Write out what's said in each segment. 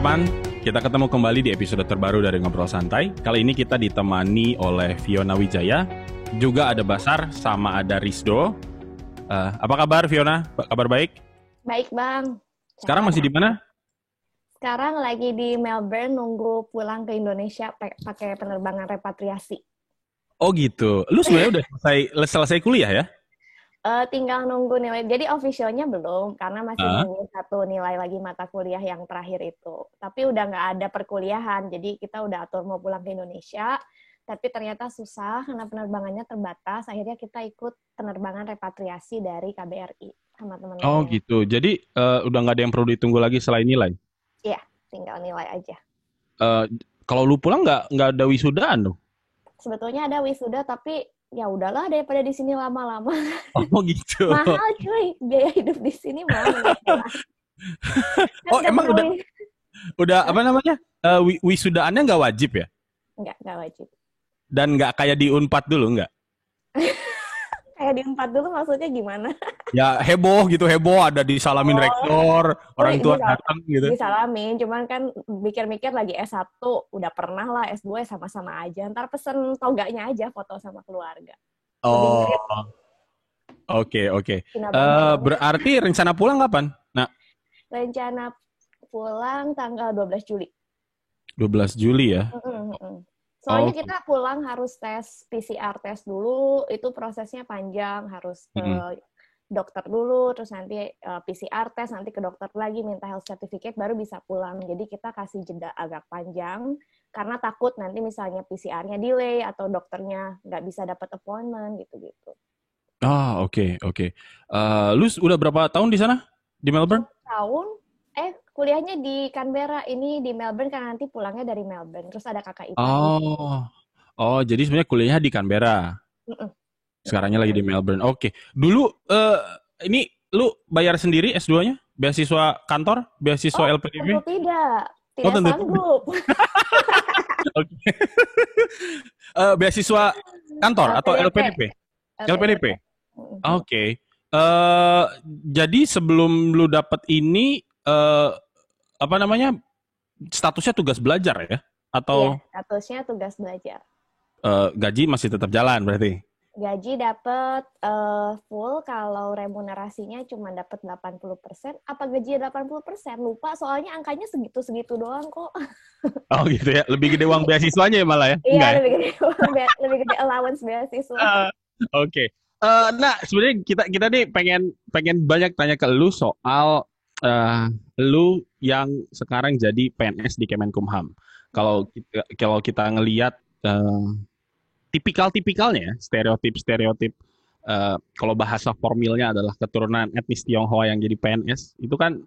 teman-teman, kita ketemu kembali di episode terbaru dari Ngobrol Santai. Kali ini kita ditemani oleh Fiona Wijaya, juga ada Basar, sama ada Rizdo. Apa kabar Fiona? Kabar baik? Baik Bang. Sekarang masih di mana? Sekarang lagi di Melbourne, nunggu pulang ke Indonesia pakai penerbangan repatriasi. Oh gitu. Lu sebenarnya udah selesai kuliah ya? Tinggal nunggu nilai. Jadi officialnya belum, karena masih nunggu satu nilai lagi mata kuliah yang terakhir itu. Tapi udah nggak ada perkuliahan, jadi kita udah atur mau pulang ke Indonesia. Tapi ternyata susah karena penerbangannya terbatas. Akhirnya kita ikut penerbangan repatriasi dari KBRI sama teman-teman. Oh gitu. Jadi udah nggak ada yang perlu ditunggu lagi selain nilai? Iya, tinggal nilai aja. Kalau lu pulang nggak ada wisudaan dong? Sebetulnya ada wisuda, tapi ya udahlah daripada di sini lama-lama. Oh gitu. Mahal cuy, biaya hidup di sini mahal. Oh emang udah apa namanya? Wisudaannya nggak wajib ya? Nggak wajib. Dan nggak kayak di Unpad dulu nggak? Kayak di Unpad dulu maksudnya gimana? Ya heboh ada disalamin rektor, orang tua datang gitu. Disalamin, cuman kan mikir-mikir lagi S1, udah pernah lah, S2 sama-sama aja. Ntar pesen toganya aja, foto sama keluarga. Oh, oke. Berarti rencana pulang kapan? Nah, rencana pulang tanggal 12 Juli. 12 Juli ya? Soalnya kita pulang harus tes PCR tes dulu, itu prosesnya panjang, harus ke dokter dulu, terus nanti PCR tes, nanti ke dokter lagi, minta health certificate, baru bisa pulang. Jadi kita kasih jeda agak panjang, karena takut nanti misalnya PCR-nya delay, atau dokternya nggak bisa dapat appointment, gitu-gitu. Oke. Lu udah berapa tahun di sana? Di Melbourne? Tahun. Kuliahnya di Canberra, ini di Melbourne karena nanti pulangnya dari Melbourne. Terus ada kakak ipar. Oh, jadi sebenarnya kuliahnya di Canberra. Sekarangnya lagi di Melbourne. Oke. Dulu ini lu bayar sendiri S2-nya? Beasiswa kantor? Beasiswa LPDP? Tentu tidak. Tidak sanggup. Oke. Beasiswa kantor atau LPDP? LPDP. Oke. Jadi sebelum lu dapat ini statusnya tugas belajar ya? Atau iya, statusnya tugas belajar. Gaji masih tetap jalan berarti? Gaji dapat full, kalau remunerasinya cuma dapat 80%. Apa gajinya 80%? Lupa, soalnya angkanya segitu-segitu doang kok. Oh gitu ya, lebih gede uang beasiswanya ya malah ya? Iya, lebih gede allowance beasiswa. Oke. Nah, sebenarnya kita nih pengen banyak tanya ke lu soal lu yang sekarang jadi PNS di Kemenkumham. Kalau kita ngelihat tipikal-tipikalnya, stereotip kalau bahasa formilnya adalah keturunan etnis Tionghoa yang jadi PNS, itu kan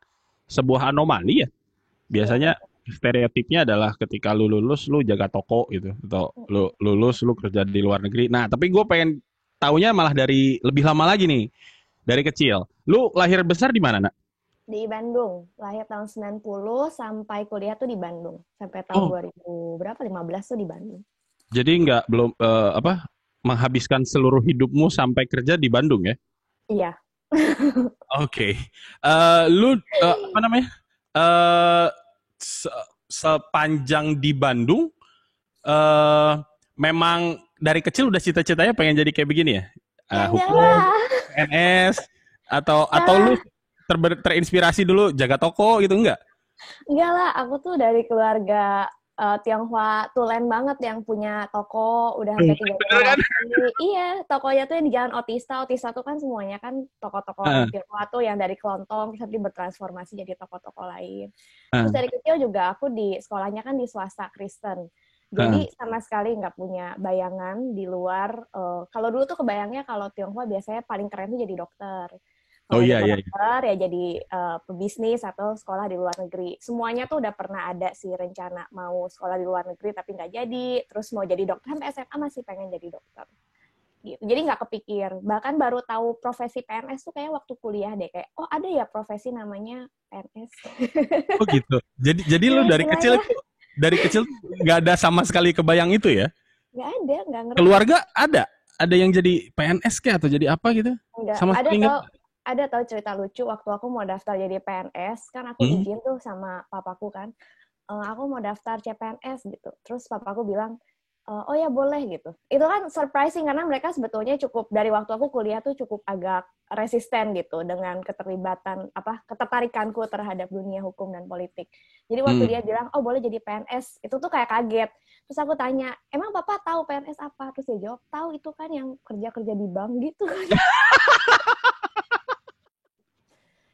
sebuah anomali ya. Biasanya stereotipnya adalah ketika lu lulus lu jaga toko gitu, atau lu lulus lu kerja di luar negeri. Nah, tapi gue pengen taunya malah dari lebih lama lagi nih, dari kecil. Lu lahir besar di mana, Nak? Di Bandung, lahir tahun 90 sampai kuliah tuh di Bandung. Sampai tahun 2015 tuh di Bandung. Jadi belum menghabiskan seluruh hidupmu sampai kerja di Bandung ya? Iya. Oke. Lu sepanjang di Bandung memang dari kecil udah cita-citanya pengen jadi kayak begini ya? Hukum, PNS, atau lu terinspirasi dulu jaga toko gitu, enggak? Enggak lah, aku tuh dari keluarga Tionghoa tulen banget yang punya toko udah hampir 3 generasi. Iya, tokonya tuh yang di Jalan Otista. Otista tuh kan semuanya kan toko-toko Tionghoa tuh yang dari kelontong terus nanti bertransformasi jadi toko-toko lain. Terus dari kecil juga aku di sekolahnya kan di swasta Kristen. Jadi sama sekali nggak punya bayangan di luar. Kalau dulu tuh kebayangnya kalau Tionghoa biasanya paling keren tuh jadi dokter. Dokter ya jadi pebisnis atau sekolah di luar negeri. Semuanya tuh udah pernah ada sih rencana mau sekolah di luar negeri tapi nggak jadi. Terus mau jadi dokter sampai SMA masih pengen jadi dokter. Gitu. Jadi nggak kepikir. Bahkan baru tahu profesi PNS tuh kayak waktu kuliah deh, kayak oh ada ya profesi namanya PNS. Oh gitu. Jadi lu dari kecil nggak ada sama sekali kebayang itu ya? Nggak ada, nggak ngerti. Keluarga ada yang jadi PNS kayak atau jadi apa gitu? Nggak. Sama sekali nggak? Ada tahu cerita lucu waktu aku mau daftar jadi PNS, kan aku izin tuh sama papaku kan. aku mau daftar CPNS gitu. Terus papaku bilang, oh ya boleh gitu. Itu kan surprising karena mereka sebetulnya cukup dari waktu aku kuliah tuh cukup agak resisten gitu dengan ketertarikanku terhadap dunia hukum dan politik. Jadi waktu dia bilang, oh boleh jadi PNS, itu tuh kayak kaget. Terus aku tanya, emang papa tahu PNS apa? Terus dia jawab, tahu itu kan yang kerja-kerja di bank gitu.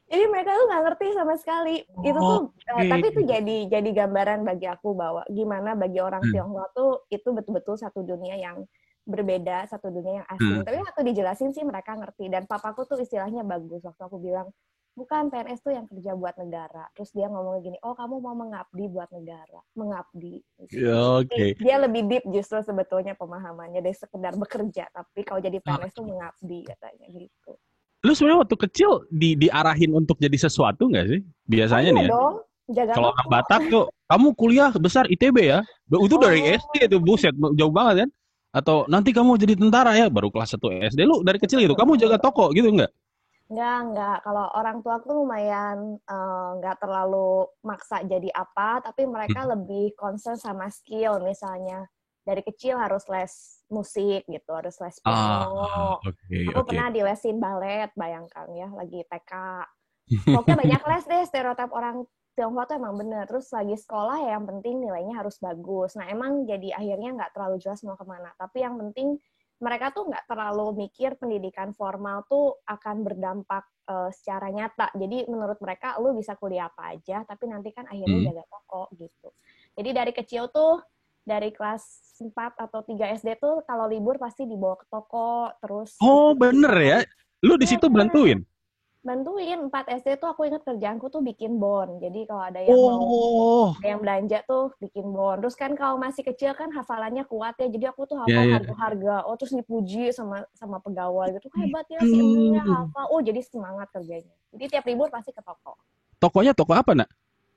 Jadi mereka tuh nggak ngerti sama sekali. Itu tuh, tapi itu jadi gambaran bagi aku bahwa gimana bagi orang Tionghoa tuh itu betul-betul satu dunia yang berbeda, satu dunia yang asing. Tapi waktu dijelasin sih mereka ngerti. Dan papaku tuh istilahnya bagus waktu aku bilang, bukan PNS tuh yang kerja buat negara. Terus dia ngomong gini, oh kamu mau mengabdi buat negara, mengabdi. Oke. Dia lebih deep justru sebetulnya pemahamannya dari sekedar bekerja. Tapi kalau jadi PNS tuh mengabdi katanya gitu. Lu sebenarnya waktu kecil diarahin untuk jadi sesuatu nggak sih? Biasanya nih ya. Dong, jaga Kalau toko. orang Batak tuh, kamu kuliah besar ITB ya? Itu dari SD itu, buset, jauh banget kan? Atau nanti kamu jadi tentara ya, baru kelas 1 SD. Lu dari kecil gitu, kamu jaga toko gitu nggak? Enggak. Kalau orang tua aku lumayan nggak terlalu maksa jadi apa, tapi mereka lebih concern sama skill. Misalnya dari kecil harus les musik gitu, harus les piano. Aku pernah dilesin balet, bayangkan ya, lagi TK. Pokoknya banyak les deh, stereotip orang Tionghoa tuh emang bener. Terus lagi sekolah ya yang penting nilainya harus bagus. Nah emang jadi akhirnya nggak terlalu jelas mau kemana. Tapi yang penting mereka tuh nggak terlalu mikir pendidikan formal tuh akan berdampak secara nyata. Jadi menurut mereka lu bisa kuliah apa aja, tapi nanti kan akhirnya jaga toko gitu. Jadi dari kecil tuh, dari kelas 4 atau 3 SD tuh kalau libur pasti dibawa ke toko, terus Oh bener ya, lu di iya, situ bantuin? bantuin 4 SD tuh aku ingat kerjaanku tuh bikin bon. Jadi kalau ada yang mau ada yang belanja tuh bikin bon. Terus kan kalau masih kecil kan hafalannya kuat ya. Jadi aku tuh hafal harga-harga. Oh terus dipuji sama pegawai gitu. Hebat ya si Emilia hafal. Oh jadi semangat kerjanya. Jadi tiap libur pasti ke toko. Tokonya toko apa nak?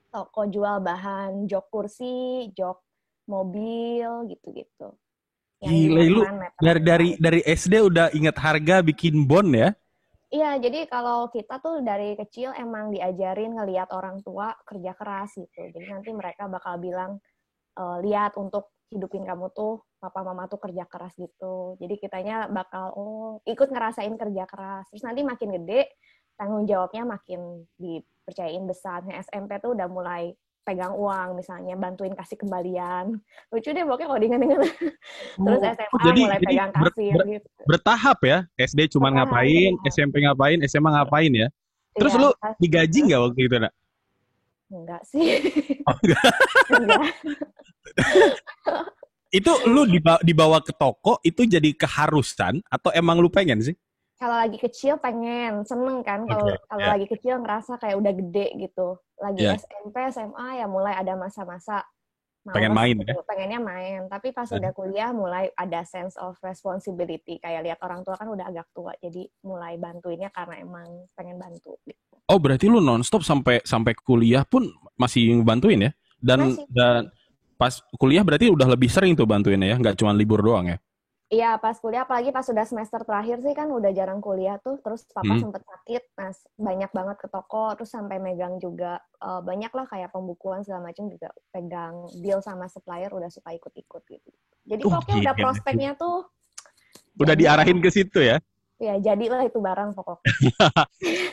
Toko jual bahan jok kursi, jok mobil gitu-gitu. Gila lu dari SD udah ingat harga bikin bon ya? Iya, jadi kalau kita tuh dari kecil emang diajarin ngelihat orang tua kerja keras gitu. Jadi nanti mereka bakal bilang, lihat untuk hidupin kamu tuh, papa mama tuh kerja keras gitu. Jadi kitanya bakal, ikut ngerasain kerja keras. Terus nanti makin gede, tanggung jawabnya makin dipercayain besar. Nah, SMP tuh udah mulai pegang uang, misalnya bantuin kasih kembalian. Lucu deh pokoknya kalau diingat-ingat. Terus SMA mulai pegang kasir gitu. Bertahap ya, SD cuma ngapain, SMP ngapain, SMA ngapain ya. Terus lu digaji nggak waktu itu nak? Enggak sih. Enggak. Itu lu dibawa ke toko itu jadi keharusan atau emang lu pengen sih? Kalau lagi kecil pengen, seneng kan. Kalau lagi kecil ngerasa kayak udah gede gitu. Lagi SMP, SMA ya mulai ada masa-masa pengen main gitu. Ya? Pengennya main. Tapi pas udah kuliah mulai ada sense of responsibility. Kayak lihat orang tua kan udah agak tua, jadi mulai bantuinnya karena emang pengen bantu. Gitu. Oh berarti lu nonstop sampai kuliah pun masih bantuin ya? Dan pas kuliah berarti udah lebih sering tuh bantuinnya ya, nggak cuma libur doang ya? Iya, pas kuliah, apalagi pas sudah semester terakhir sih kan udah jarang kuliah tuh, terus papa sempet sakit, nah banyak banget ke toko, terus sampai megang juga, banyak lah kayak pembukuan segala macam juga pegang deal sama supplier udah suka ikut-ikut gitu. Jadi pokoknya udah prospeknya tuh udah diarahin ke situ ya? Ya, jadilah itu barang pokoknya.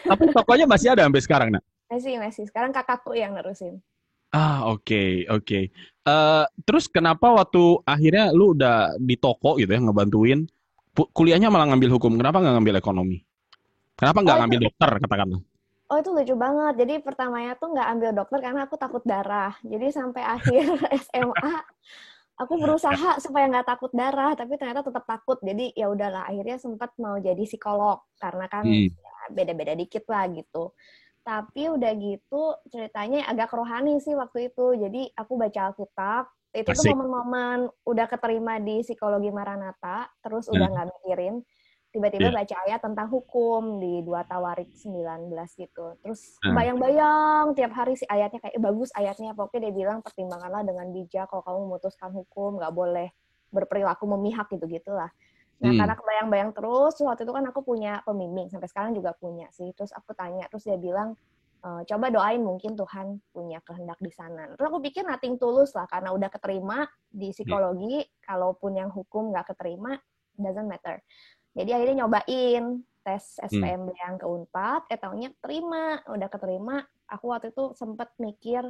Tapi tokonya masih ada sampai sekarang, nak? Masih. Sekarang kakakku yang nerusin. Oke. Terus kenapa waktu akhirnya lu udah di toko gitu ya, ngebantuin, kuliahnya malah ngambil hukum? Kenapa nggak ngambil ekonomi? Kenapa nggak ngambil dokter, katakanlah? Oh, itu lucu banget. Jadi pertamanya tuh nggak ambil dokter karena aku takut darah. Jadi sampai akhir SMA, aku berusaha supaya nggak takut darah, tapi ternyata tetap takut. Jadi ya udahlah, akhirnya sempat mau jadi psikolog karena kan ya, beda-beda dikit lah gitu. Tapi udah gitu ceritanya agak rohani sih waktu itu. Jadi aku baca Alkitab. Itu tuh momen-momen udah keterima di psikologi Maranatha, terus udah nggak mikirin. Tiba-tiba baca ayat tentang hukum di 2 Tawarik 19 gitu. Terus bayang-bayang tiap hari si ayatnya kayak bagus ayatnya. Pokoknya dia bilang pertimbanganlah dengan bijak kalau kamu memutuskan hukum, nggak boleh berperilaku memihak gitu-gitulah. Nah, karena kebayang-bayang terus, waktu itu kan aku punya pembimbing, sampai sekarang juga punya sih. Terus aku tanya, terus dia bilang, coba doain mungkin Tuhan punya kehendak di sana. Terus aku pikir nothing tulus lah, karena udah keterima di psikologi, kalaupun yang hukum nggak keterima, doesn't matter. Jadi akhirnya nyobain tes SPMB yang ke Unpad, taunya terima, udah keterima. Aku waktu itu sempet mikir,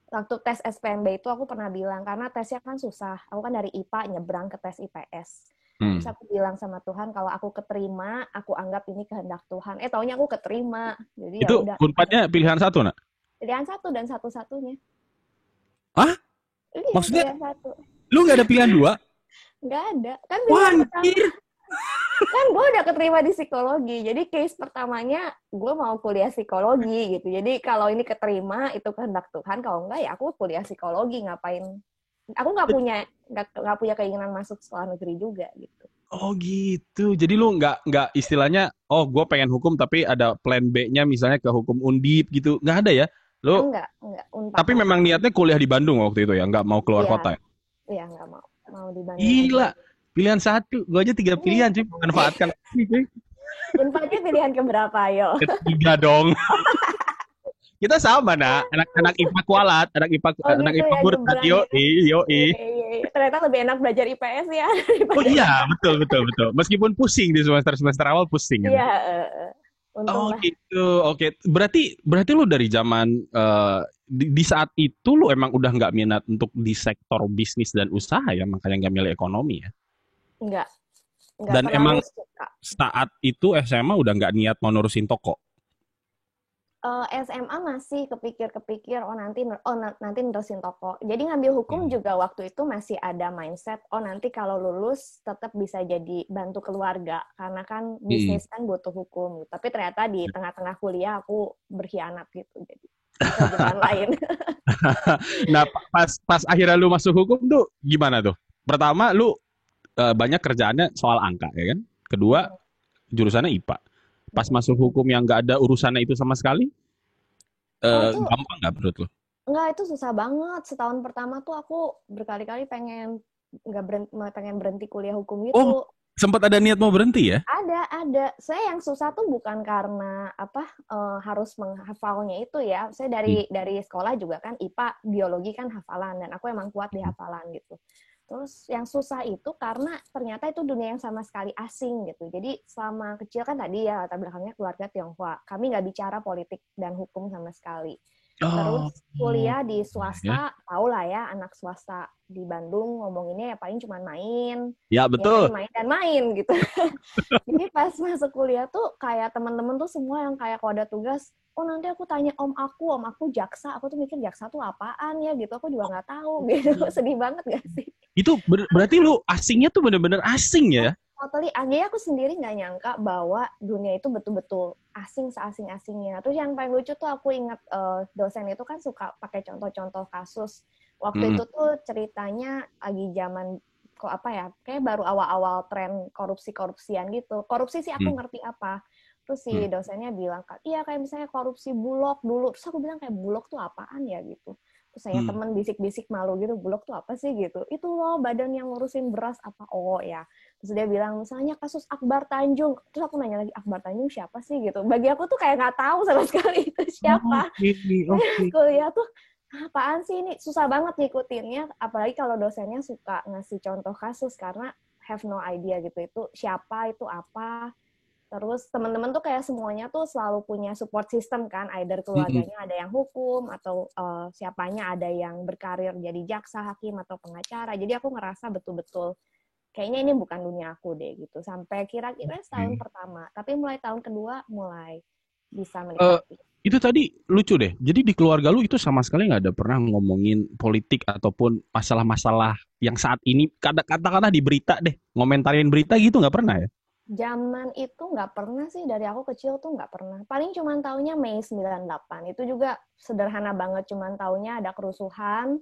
waktu tes SPMB itu aku pernah bilang, karena tesnya kan susah, aku kan dari IPA nyebrang ke tes IPS. Terus aku bilang sama Tuhan, kalau aku keterima, aku anggap ini kehendak Tuhan. Taunya aku keterima. Jadi ya Itu udah. Unpadnya pilihan satu, nak? Pilihan satu dan satu-satunya. Hah? Iya, Maksudnya pilihan satu. lu nggak ada pilihan dua? Nggak ada. Kan Wah, pilihan pertama. Kan gue udah keterima di psikologi. Jadi case pertamanya gue mau kuliah psikologi gitu. Jadi kalau ini keterima, itu kehendak Tuhan. Kalau enggak ya aku kuliah psikologi. Ngapain? Aku nggak punya keinginan masuk sekolah negeri juga gitu. Oh gitu. Jadi lu nggak istilahnya, oh gue pengen hukum tapi ada plan B-nya misalnya ke hukum Undip gitu. Nggak ada ya? Lu Enggak. Unpad. tapi memang niatnya kuliah di Bandung waktu itu ya, nggak mau keluar Iya. kota ya? Iya, nggak mau. Mau di Bandung. Gila. Pilihan satu. Gue aja 3 pilihan cuy. Manfaatkan. Unpadnya pilihan keberapa, ayo? Ketiga dong. Kita sama, nak. Anak-anak IPA kualat. Anak IPA, anak gitu IPA ya, Murtad. nyebrang ya. Yoi, yoi. Iya. Ternyata lebih enak belajar IPS ya. Oh iya, betul. Meskipun pusing di semester awal pusing gitu. Iya, untung Oh lah. gitu, oke. Berarti lu dari zaman di saat itu lu emang udah nggak minat untuk di sektor bisnis dan usaha ya, makanya nggak milih ekonomi ya. Enggak Dan emang terlalu suka. saat itu SMA udah nggak niat mau nurusin toko. SMA masih kepikir nanti nerusin toko. Jadi ngambil hukum juga waktu itu masih ada mindset, nanti kalau lulus tetap bisa jadi bantu keluarga karena kan bisnis kan butuh hukum. Tapi ternyata di tengah-tengah kuliah aku berkhianat gitu, jadi ke jalan lain. Nah, pas akhirnya lu masuk hukum tuh gimana tuh? Pertama lu banyak kerjaannya soal angka ya kan? Kedua jurusannya IPA. Pas masuk hukum yang nggak ada urusannya itu sama sekali, gampang nggak menurut lo? Enggak, itu susah banget. Setahun pertama tuh aku berkali-kali pengen berhenti kuliah hukum gitu. Oh, sempat ada niat mau berhenti ya? Ada. Saya yang susah tuh bukan karena harus menghafalnya itu ya. Saya dari sekolah juga kan IPA, biologi kan hafalan, dan aku emang kuat di hafalan gitu. Terus yang susah itu karena ternyata itu dunia yang sama sekali asing gitu. Jadi selama kecil kan tadi ya latar belakangnya keluarga Tionghoa. Kami nggak bicara politik dan hukum sama sekali. Terus kuliah di swasta, tau lah ya anak swasta di Bandung ngomonginnya ya paling cuma main. Ya betul. Ya, main dan main gitu. Jadi pas masuk kuliah tuh kayak teman-teman tuh semua yang kayak kalau ada tugas, nanti aku tanya om aku jaksa, aku tuh mikir jaksa tuh apaan ya gitu, aku juga nggak tahu gitu. Sedih banget gak sih? Itu berarti lu asingnya tuh bener-bener asing ya? Totally, aja aku sendiri nggak nyangka bahwa dunia itu betul-betul asing seasing-asingnya. Terus yang paling lucu tuh aku ingat dosen itu kan suka pakai contoh-contoh kasus. Waktu itu tuh ceritanya lagi zaman kayak baru awal-awal tren korupsi-korupsian gitu. Korupsi sih aku ngerti apa. Terus si dosennya bilang, iya kayak misalnya korupsi Bulog dulu. Terus aku bilang kayak Bulog tuh apaan ya gitu. Terus saya temen bisik-bisik malu gitu, Bulog tuh apa sih gitu. Itu loh badan yang ngurusin beras apa. Oh ya. Terus dia bilang misalnya kasus Akbar Tanjung. Terus aku nanya lagi, Akbar Tanjung siapa sih gitu. Bagi aku tuh kayak nggak tahu sama sekali itu siapa. Kuliah tuh apaan sih ini, susah banget ngikutinnya, apalagi kalau dosennya suka ngasih contoh kasus karena have no idea gitu itu siapa, itu apa. Terus teman-teman tuh kayak semuanya tuh selalu punya support system kan, either keluarganya ada yang hukum atau siapanya ada yang berkarir jadi jaksa, hakim atau pengacara. Jadi aku ngerasa betul-betul kayaknya ini bukan dunia aku deh gitu. Sampai kira-kira setahun pertama, tapi mulai tahun kedua mulai bisa menikmati. Itu tadi lucu deh. Jadi di keluarga lu itu sama sekali nggak ada pernah ngomongin politik ataupun masalah-masalah yang saat ini katakanlah di berita deh, ngomentarin berita gitu nggak pernah ya? Zaman itu nggak pernah sih, dari aku kecil tuh nggak pernah. Paling cuman taunya Mei 98. Itu juga sederhana banget, cuman taunya ada kerusuhan,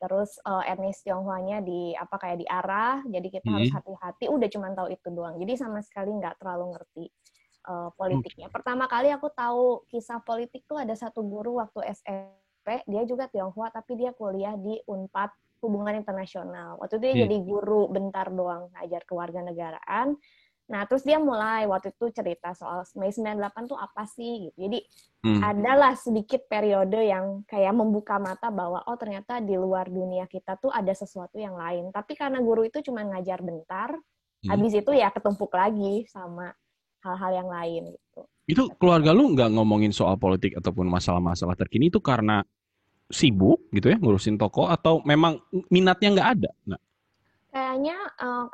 terus etnis Tionghoanya kayak diarah, jadi kita harus hati-hati. Udah cuman tahu itu doang. Jadi sama sekali nggak terlalu ngerti politiknya. Pertama kali aku tahu kisah politik tuh ada satu guru waktu SMP, dia juga Tionghoa tapi dia kuliah di Unpad Hubungan Internasional. Waktu itu dia jadi guru bentar doang, ngajar kewarganegaraan. Nah, terus dia mulai waktu itu cerita soal Mei 98 tuh apa sih gitu. Jadi adalah sedikit periode yang kayak membuka mata bahwa oh ternyata di luar dunia kita tuh ada sesuatu yang lain. Tapi karena guru itu cuma ngajar bentar, habis itu ya ketumpuk lagi sama hal-hal yang lain gitu. Itu keluarga lu nggak ngomongin soal politik ataupun masalah-masalah terkini itu karena sibuk gitu ya ngurusin toko atau memang minatnya nggak ada? Nah. Kayaknya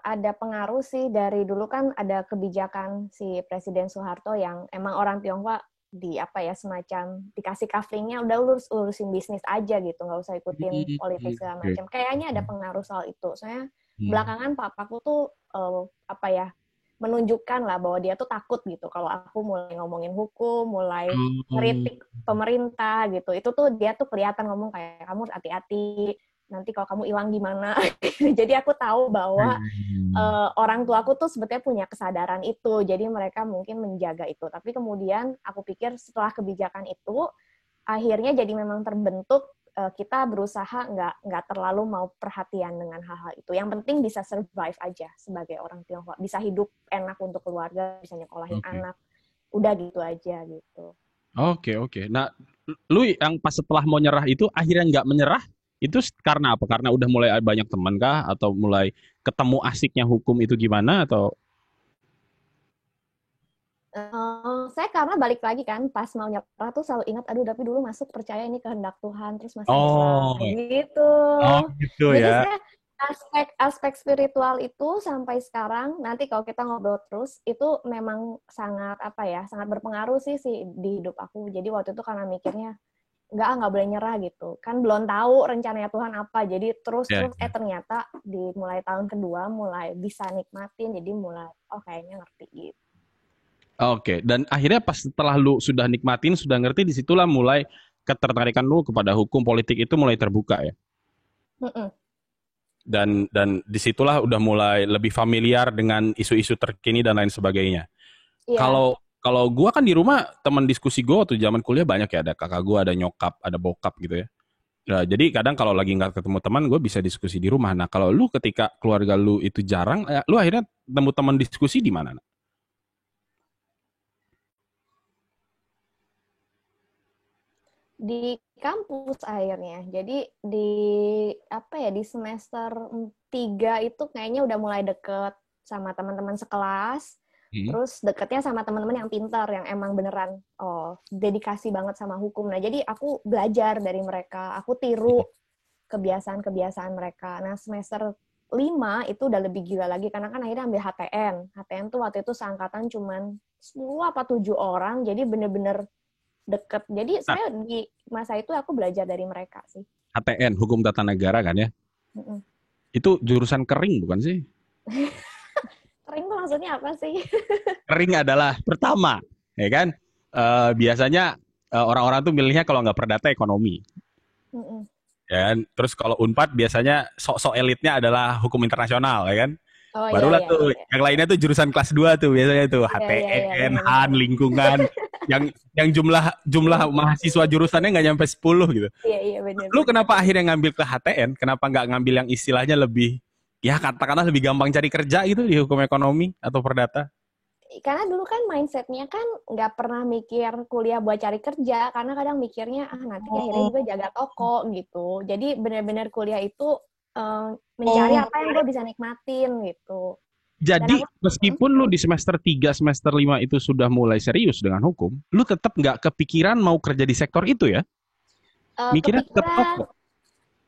ada pengaruh sih dari dulu kan ada kebijakan si Presiden Soeharto yang emang orang Tionghoa di apa ya semacam dikasih coveringnya udah urusin bisnis aja gitu, nggak usah ikutin politik segala macam. Kayaknya ada pengaruh soal itu. Soalnya belakangan papaku tuh apa ya menunjukkan lah bahwa dia tuh takut gitu kalau aku mulai ngomongin hukum, mulai kritik pemerintah gitu. Itu tuh dia tuh kelihatan ngomong kayak kamu hati-hati. Nanti kalau kamu hilang gimana. Jadi aku tahu bahwa orang tua aku tuh sebetulnya punya kesadaran itu. Jadi mereka mungkin menjaga itu. Tapi kemudian aku pikir setelah kebijakan itu, akhirnya jadi memang terbentuk kita berusaha nggak terlalu mau perhatian dengan hal-hal itu. Yang penting bisa survive aja sebagai orang Tionghoa. Bisa hidup enak untuk keluarga, bisa nyekolahin anak. Udah gitu aja gitu. Oke. Nah, lu yang pas setelah mau nyerah itu akhirnya nggak menyerah, itu karena apa? Karena udah mulai banyak teman kah? Atau mulai ketemu asiknya hukum itu gimana? Atau saya karena balik lagi kan, pas mau nyerah tuh selalu ingat, aduh tapi dulu masuk percaya ini kehendak Tuhan, terus masih nyerah, gitu. gitu Jadi ya. saya aspek spiritual itu sampai sekarang, nanti kalau kita ngobrol terus, itu memang sangat sangat berpengaruh sih di hidup aku. Jadi waktu itu karena mikirnya, nggak boleh nyerah gitu. Kan belum tahu rencananya Tuhan apa. Jadi terus ternyata di mulai tahun kedua mulai bisa nikmatin. Jadi mulai kayaknya ngerti gitu. Oke, dan akhirnya pas setelah lu sudah nikmatin, sudah ngerti, disitulah mulai ketertarikan lu kepada hukum politik itu mulai terbuka ya. Dan disitulah udah mulai lebih familiar dengan isu-isu terkini dan lain sebagainya. Kalau gua kan di rumah teman diskusi gua waktu zaman kuliah banyak ya, ada kakak gua, ada nyokap, ada bokap gitu ya. Nah, jadi kadang kalau lagi nggak ketemu teman, gue bisa diskusi di rumah. Nah, kalau lu ketika keluarga lu itu jarang, lu akhirnya temu teman diskusi di mana? Di kampus akhirnya. Jadi di di semester 3 itu kayaknya udah mulai deket sama teman-teman sekelas. Terus deketnya sama teman-teman yang pintar, yang emang beneran dedikasi banget sama hukum. Nah, jadi aku belajar dari mereka, aku tiru kebiasaan-kebiasaan mereka. Nah, semester 5 itu udah lebih gila lagi, karena kan akhirnya ambil HTN. HTN tuh waktu itu seangkatan cuman 10 apa 7 orang, jadi bener-bener deket. Jadi saya di masa itu aku belajar dari mereka sih. HTN, Hukum Tata Negara kan ya? Itu jurusan kering bukan sih? Kering tuh maksudnya apa sih? Kering adalah pertama, ya kan? Biasanya orang-orang tuh milihnya kalau nggak perdata ekonomi. Ya kan? Terus kalau Unpad biasanya sok-sok elitnya adalah hukum internasional, ya kan? Barulah yang lainnya tuh jurusan kelas 2 tuh biasanya tuh HTN, HAN, lingkungan. yang jumlah mahasiswa jurusannya nggak nyampe 10 gitu. Iya benar. Lu kenapa akhirnya ngambil ke HTN? Kenapa nggak ngambil yang istilahnya lebih, ya katakanlah lebih gampang cari kerja gitu di hukum ekonomi atau perdata? Karena dulu kan mindset-nya kan nggak pernah mikir kuliah buat cari kerja, karena kadang mikirnya nanti akhirnya juga jaga toko gitu. Jadi benar-benar kuliah itu mencari apa yang gue bisa nikmatin gitu. Jadi meskipun lu di semester 3, semester 5 itu sudah mulai serius dengan hukum, lu tetap nggak kepikiran mau kerja di sektor itu ya? Mikirnya tetap toko.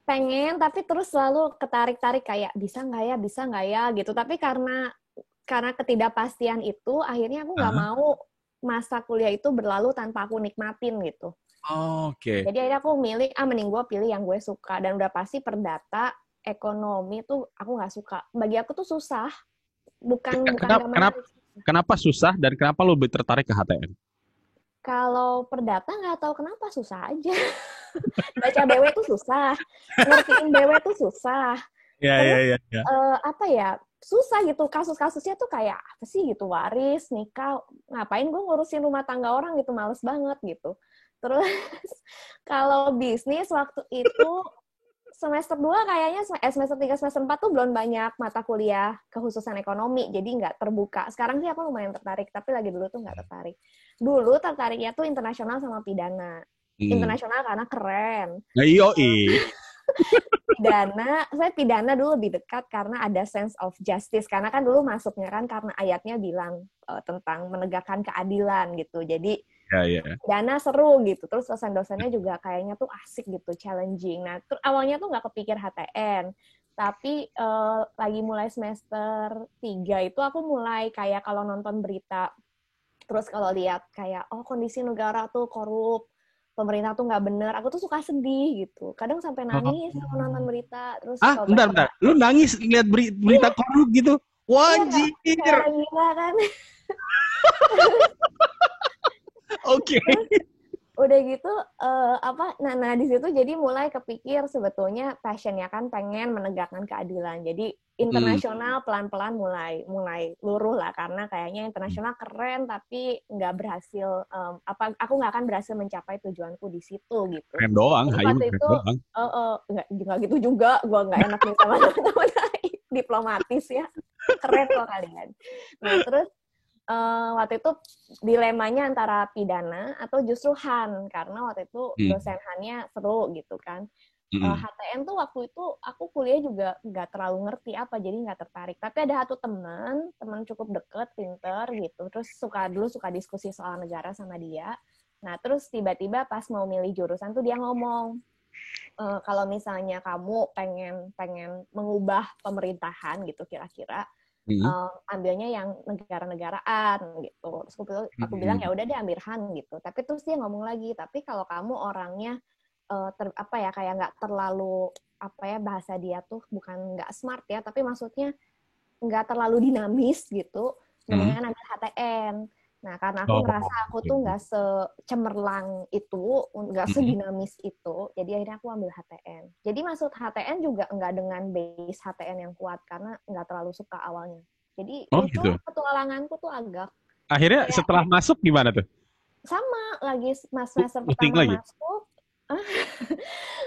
Pengen, tapi terus selalu ketarik-tarik kayak bisa nggak ya gitu. Tapi karena ketidakpastian itu, akhirnya aku nggak mau masa kuliah itu berlalu tanpa aku nikmatin gitu. Jadi akhirnya aku milih, mending gue pilih yang gue suka. Dan udah pasti perdata, ekonomi tuh aku nggak suka. Bagi aku tuh susah. Kenapa susah dan kenapa lo lebih tertarik ke HTN? Kalau perdata nggak tahu kenapa susah aja. Baca BW tuh susah, ngertiin BW tuh susah. Iya. Susah gitu, kasus-kasusnya tuh kayak apa sih gitu, waris, nikah, ngapain gue ngurusin rumah tangga orang gitu, males banget gitu. Terus kalau bisnis waktu itu semester 2 kayaknya semester 3, semester 4 tuh belum banyak mata kuliah kekhususan ekonomi, jadi nggak terbuka. Sekarang sih aku lumayan tertarik, tapi lagi dulu tuh nggak tertarik. Dulu tertariknya tuh internasional sama pidana. Internasional karena keren. Nah, iya. Saya pidana dulu lebih dekat karena ada sense of justice. Karena kan dulu masuknya kan karena ayatnya bilang tentang menegakkan keadilan gitu. Jadi Ya. pidana seru gitu. Terus dosen-dosennya juga kayaknya tuh asik gitu, challenging. Nah, awalnya tuh nggak kepikir HTN. Tapi lagi mulai semester 3 itu aku mulai kayak kalau nonton berita, terus kalau lihat kayak, oh kondisi negara tuh korup, pemerintah tuh nggak bener, aku tuh suka sedih gitu. Kadang sampai nangis kalau nonton berita, terus kalau Bentar. baca. Lu nangis lihat berita korup gitu? Iya, Wajir. kayak orang gila kan. Oke. Udah gitu nah di situ jadi mulai kepikir sebetulnya passionnya kan pengen menegakkan keadilan. Jadi internasional pelan-pelan mulai luruh lah, karena kayaknya internasional keren tapi nggak berhasil, aku nggak akan berhasil mencapai tujuanku di situ gitu. Keren doang, Jadi Hayu waktu keren itu doang. nggak gitu juga, gue nggak enak nih sama teman-teman diplomatis ya, keren kok kalian. Nah terus waktu itu dilemanya antara pidana atau justru Han, karena waktu itu dosen Han-nya seru gitu kan. HTN tuh waktu itu aku kuliah juga nggak terlalu ngerti apa, jadi nggak tertarik. Tapi ada satu teman cukup deket, pinter gitu, terus dulu suka diskusi soal negara sama dia. Nah terus tiba-tiba pas mau milih jurusan tuh dia ngomong, kalau misalnya kamu pengen mengubah pemerintahan gitu kira-kira, ambilnya yang negara-negaraan gitu. Terus aku bilang ya udah deh ambil Han gitu. Tapi terus dia ngomong lagi, tapi kalau kamu orangnya kayak nggak terlalu bahasa dia tuh bukan nggak smart ya, tapi maksudnya nggak terlalu dinamis gitu, mendingan ambil HTN. Nah, karena aku ngerasa aku tuh nggak secemerlang itu, nggak sedinamis itu, jadi akhirnya aku ambil HTN. Jadi masuk HTN juga nggak dengan base HTN yang kuat, karena nggak terlalu suka awalnya. Jadi lucu Gitu. Petualanganku tuh agak. Akhirnya kayak, setelah masuk gimana tuh? Sama, lagi semester pertama lagi masuk.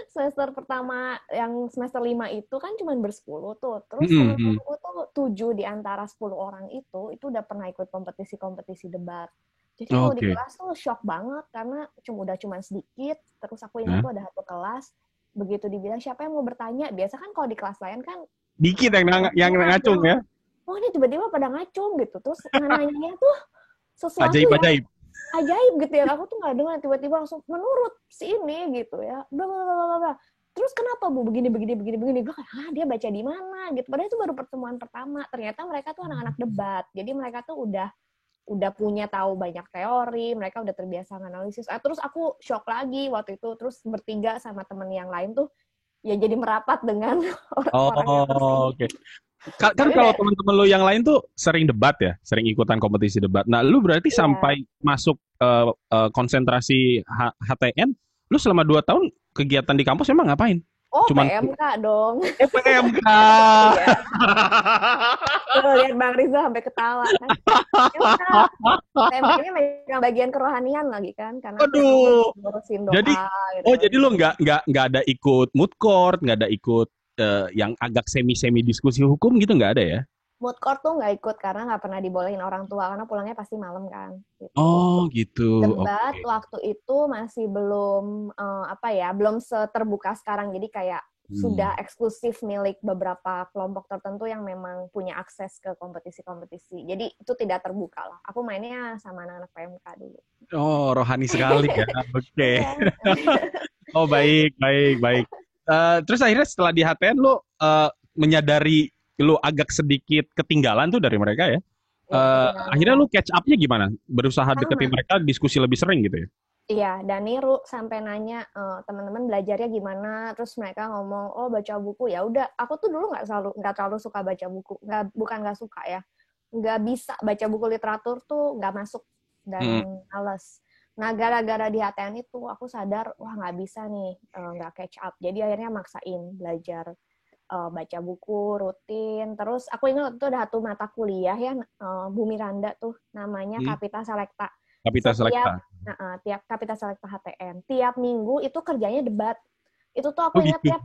Semester pertama yang semester 5 itu kan cuma bersepuluh tuh. Terus teman-temanku tuh 7 di antara 10 orang itu udah pernah ikut kompetisi-kompetisi debat. Jadi kalau di kelas tuh shock banget karena cuma sedikit. Terus aku ingat tuh ada satu kelas, begitu dibilang siapa yang mau bertanya, biasa kan kalau di kelas lain kan dikit yang ngacung ya. Oh ini tiba-tiba pada ngacung gitu. Terus nanya tuh sesuatu ajaib gitu ya, aku tuh nggak dengar, tiba-tiba langsung menurut si ini gitu ya, bla. Terus kenapa Bu begini, gue kayak dia baca di mana gitu, padahal itu baru pertemuan pertama. Ternyata mereka tuh anak-anak debat, jadi mereka tuh udah punya tahu banyak teori, mereka udah terbiasa analisis. Terus aku shock lagi waktu itu, terus bertiga sama temen yang lain tuh ya jadi merapat dengan orang yang oke. Kan kalau teman-teman lo yang lain tuh sering debat ya, sering ikutan kompetisi debat. Nah, lu berarti sampai masuk konsentrasi HTN, lu selama 2 tahun kegiatan di kampus emang ngapain? Cuman PMK dong. PMK. Tuh, lihat Bang Rizal sampai ketawa kan. PMK-nya megang bagian kerohanian lagi kan, karena ngurusin doa. Jadi lu nggak ada ikut moot court, nggak ada ikut yang agak semi diskusi hukum gitu, nggak ada ya? Moot court tuh nggak ikut karena nggak pernah dibolehin orang tua, karena pulangnya pasti malam kan. Gitu. Oh gitu. Debat waktu itu masih belum belum seterbuka sekarang, jadi kayak sudah eksklusif milik beberapa kelompok tertentu yang memang punya akses ke kompetisi-kompetisi. Jadi itu tidak terbuka lah. Aku mainnya sama anak-anak PMK dulu. Oh, rohani sekali ya. Oke. Oh baik. Terus akhirnya setelah di HTN lu menyadari lu agak sedikit ketinggalan tuh dari mereka ya. Akhirnya lu catch up-nya gimana? Berusaha deketin mereka, diskusi lebih sering gitu ya? Iya, dan Niru sampai nanya teman-teman belajarnya gimana, terus mereka ngomong, oh baca buku. Ya udah, aku tuh dulu nggak terlalu suka baca buku, bukan nggak suka ya, nggak bisa baca buku literatur tuh nggak masuk dan males. Nah gara-gara di HTN itu aku sadar, wah nggak bisa nih, nggak catch up. Jadi akhirnya maksain belajar baca buku rutin. Terus aku ingat waktu itu ada satu mata kuliah ya, Bu Miranda tuh namanya Kapita Selekta. Kapita Selekta. Tiap Kapita Selekta HTN. Tiap minggu itu kerjanya debat. Itu tuh Oh aku ingat gitu.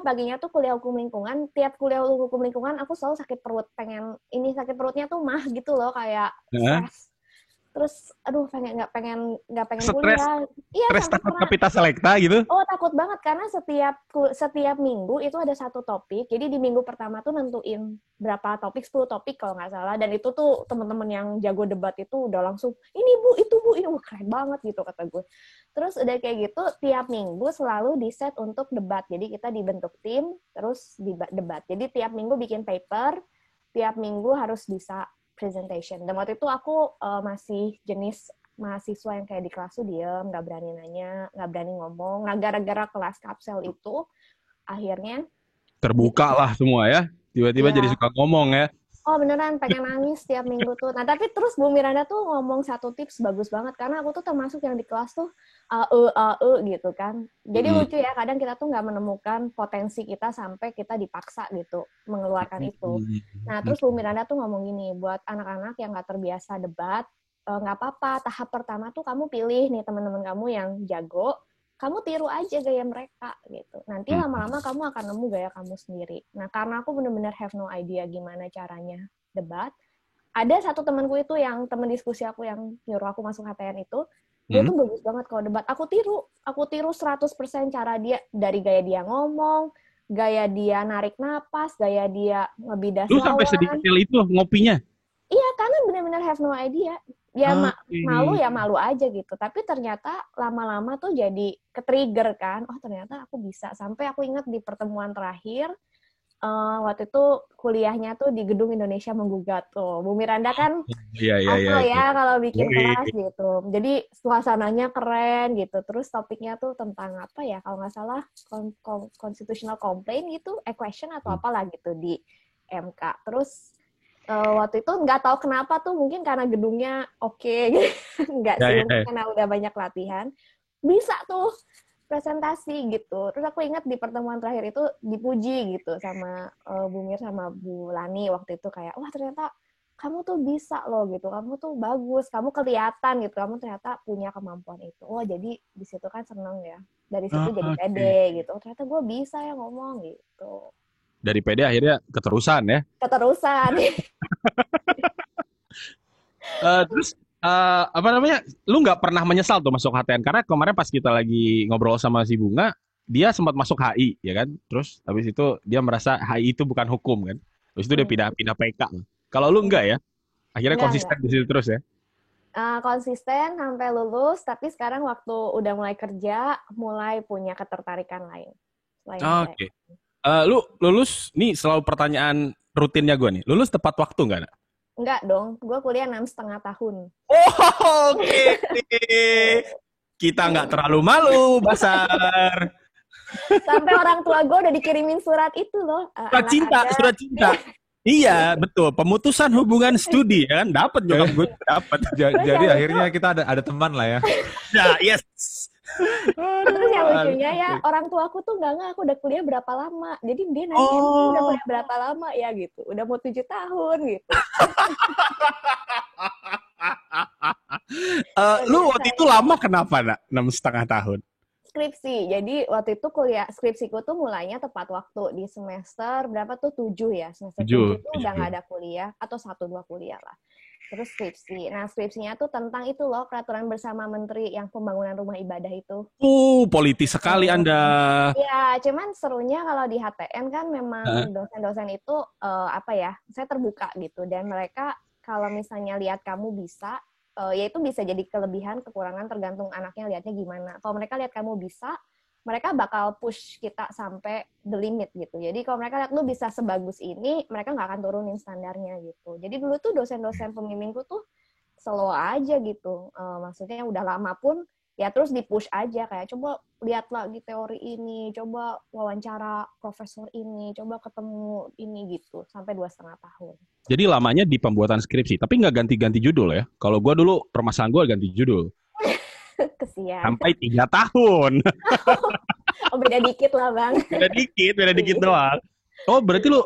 paginya tuh kuliah hukum lingkungan, tiap kuliah hukum lingkungan aku selalu sakit perut, sakit perutnya tuh mah gitu loh, kayak Heeh. stres. Terus aduh nggak pengen Stres, kuliah. Iya, stres sampai takut pernah. kapita selekta gitu. Oh, takut banget karena setiap minggu itu ada satu topik. Jadi di minggu pertama tuh nentuin berapa topik, 10 topik kalau nggak salah. Dan itu tuh teman-teman yang jago debat itu udah langsung, ini Bu, itu Bu, ini wah keren banget gitu kata gue. Terus udah kayak gitu, tiap minggu selalu di set untuk debat. Jadi kita dibentuk tim, terus debat. Jadi tiap minggu bikin paper, tiap minggu harus bisa presentation. Dan waktu itu aku masih jenis mahasiswa yang kayak di kelas tuh diem, nggak berani nanya, nggak berani ngomong. Nah, gara-gara kelas kapsel itu, akhirnya, Terbuka lah semua ya. Tiba-tiba jadi ya, suka ngomong ya. oh beneran pengen nangis tiap minggu tuh. Nah, tapi terus Bu Miranda tuh ngomong satu tips bagus banget, karena aku tuh termasuk yang di kelas tuh AE gitu kan. Jadi Mm. lucu ya, kadang kita tuh nggak menemukan potensi kita sampai kita dipaksa gitu mengeluarkan itu. Nah, terus Bu Miranda tuh ngomong gini, buat anak-anak yang nggak terbiasa debat, nggak apa-apa, tahap pertama tuh kamu pilih nih teman-teman kamu yang jago, kamu tiru aja gaya mereka gitu. Nanti lama-lama kamu akan nemu gaya kamu sendiri. Nah, karena aku benar-benar have no idea gimana caranya debat, ada satu temanku itu yang teman diskusi aku yang nyuruh aku masuk HTN itu, dia tuh bagus banget kalau debat. Aku tiru 100% cara dia, dari gaya dia ngomong, gaya dia narik napas, gaya dia ngebidas Lu sampai lawan. sedetail itu ngopinya? Iya, karena benar-benar have no idea. Ya malu ya malu aja gitu. Tapi ternyata lama-lama tuh jadi ke-trigger kan. Oh, ternyata aku bisa. Sampai aku ingat di pertemuan terakhir, waktu itu kuliahnya tuh di Gedung Indonesia Menggugat tuh. Bu Miranda kan Iya, iya, iya. hafal Iya. ya kalau bikin kelas Yoi. gitu. Jadi suasananya keren gitu. Terus topiknya tuh tentang apa ya? Kalau nggak salah constitutional complaint gitu, question atau apalah gitu di MK. Terus waktu itu nggak tahu kenapa tuh, mungkin karena gedungnya oke, nggak Ya, sih, ya, mungkin ya. karena udah banyak latihan, bisa tuh presentasi gitu. Terus aku ingat di pertemuan terakhir itu dipuji gitu sama Bu Mir sama Bu Lani waktu itu, kayak wah ternyata kamu tuh bisa loh gitu, kamu tuh bagus, kamu kelihatan gitu, kamu ternyata punya kemampuan itu. Oh jadi di situ kan seneng ya, dari situ jadi Oke. pede gitu. Oh, ternyata gue bisa ya ngomong gitu. Dari PD akhirnya keterusan ya. Keterusan. Terus apa namanya? Lu nggak pernah menyesal tuh masuk HTN, karena kemarin pas kita lagi ngobrol sama si Bunga, dia sempat masuk HI ya kan. Terus habis itu dia merasa HI itu bukan hukum kan. Habis itu dia pindah PK. Kalau lu enggak ya? Akhirnya Enggak. konsisten di situ terus ya. Konsisten sampai lulus, tapi sekarang waktu udah mulai kerja, mulai punya ketertarikan lain. Selain HTN. Oke. Lu lulus, nih selalu pertanyaan rutinnya gue nih. Lulus tepat waktu nggak, Nak? Enggak dong, gue kuliah 6,5 tahun. Oh, oke. Kita nggak terlalu malu, Basar. Sampai orang tua gue udah dikirimin surat itu loh. Surat Anak cinta, Anda. surat cinta. Iya, betul. Pemutusan hubungan studi ya kan, dapat nyokap gue dapat. Terus Jadi yang akhirnya lucu, kita ada teman lah ya. Ya, yes. terus yang lucunya ya, Oke. orang tua aku tuh nggak aku udah kuliah berapa lama. Jadi dia nanya, emang lu udah Oh, kuliah berapa lama ya gitu. Udah mau 7 tahun gitu. lu waktu itu lama kenapa, Nak? 6,5 tahun. Skripsi. Jadi waktu itu skripsiku tuh mulainya tepat waktu di semester berapa tuh, 7 ya. Semester 7 tuh udah nggak ada kuliah, atau 1-2 kuliah lah. Terus skripsi. Nah, skripsinya tuh tentang itu loh, peraturan bersama menteri yang pembangunan rumah ibadah itu. Politis sekali Anda. Ya, cuman serunya kalau di HTN kan memang dosen-dosen itu apa ya, saya terbuka gitu, dan mereka kalau misalnya lihat kamu bisa, ya itu bisa jadi kelebihan, kekurangan tergantung anaknya lihatnya gimana. Kalau mereka lihat kamu bisa, mereka bakal push kita sampai the limit gitu. Jadi kalau mereka lihat lu bisa sebagus ini, mereka nggak akan turunin standarnya gitu. Jadi dulu tuh dosen-dosen pembimbingku tuh slow aja gitu. Maksudnya udah lama pun ya terus di-push aja, kayak coba lihat lagi teori ini, coba wawancara profesor ini, coba ketemu ini gitu, sampai 2,5 tahun. Jadi lamanya di pembuatan skripsi, tapi nggak ganti-ganti judul ya. Kalau gue dulu permasalahan gue ganti judul Kesian. sampai 3 tahun. Oh, beda dikit lah, Bang. Beda dikit doang. Oh berarti lu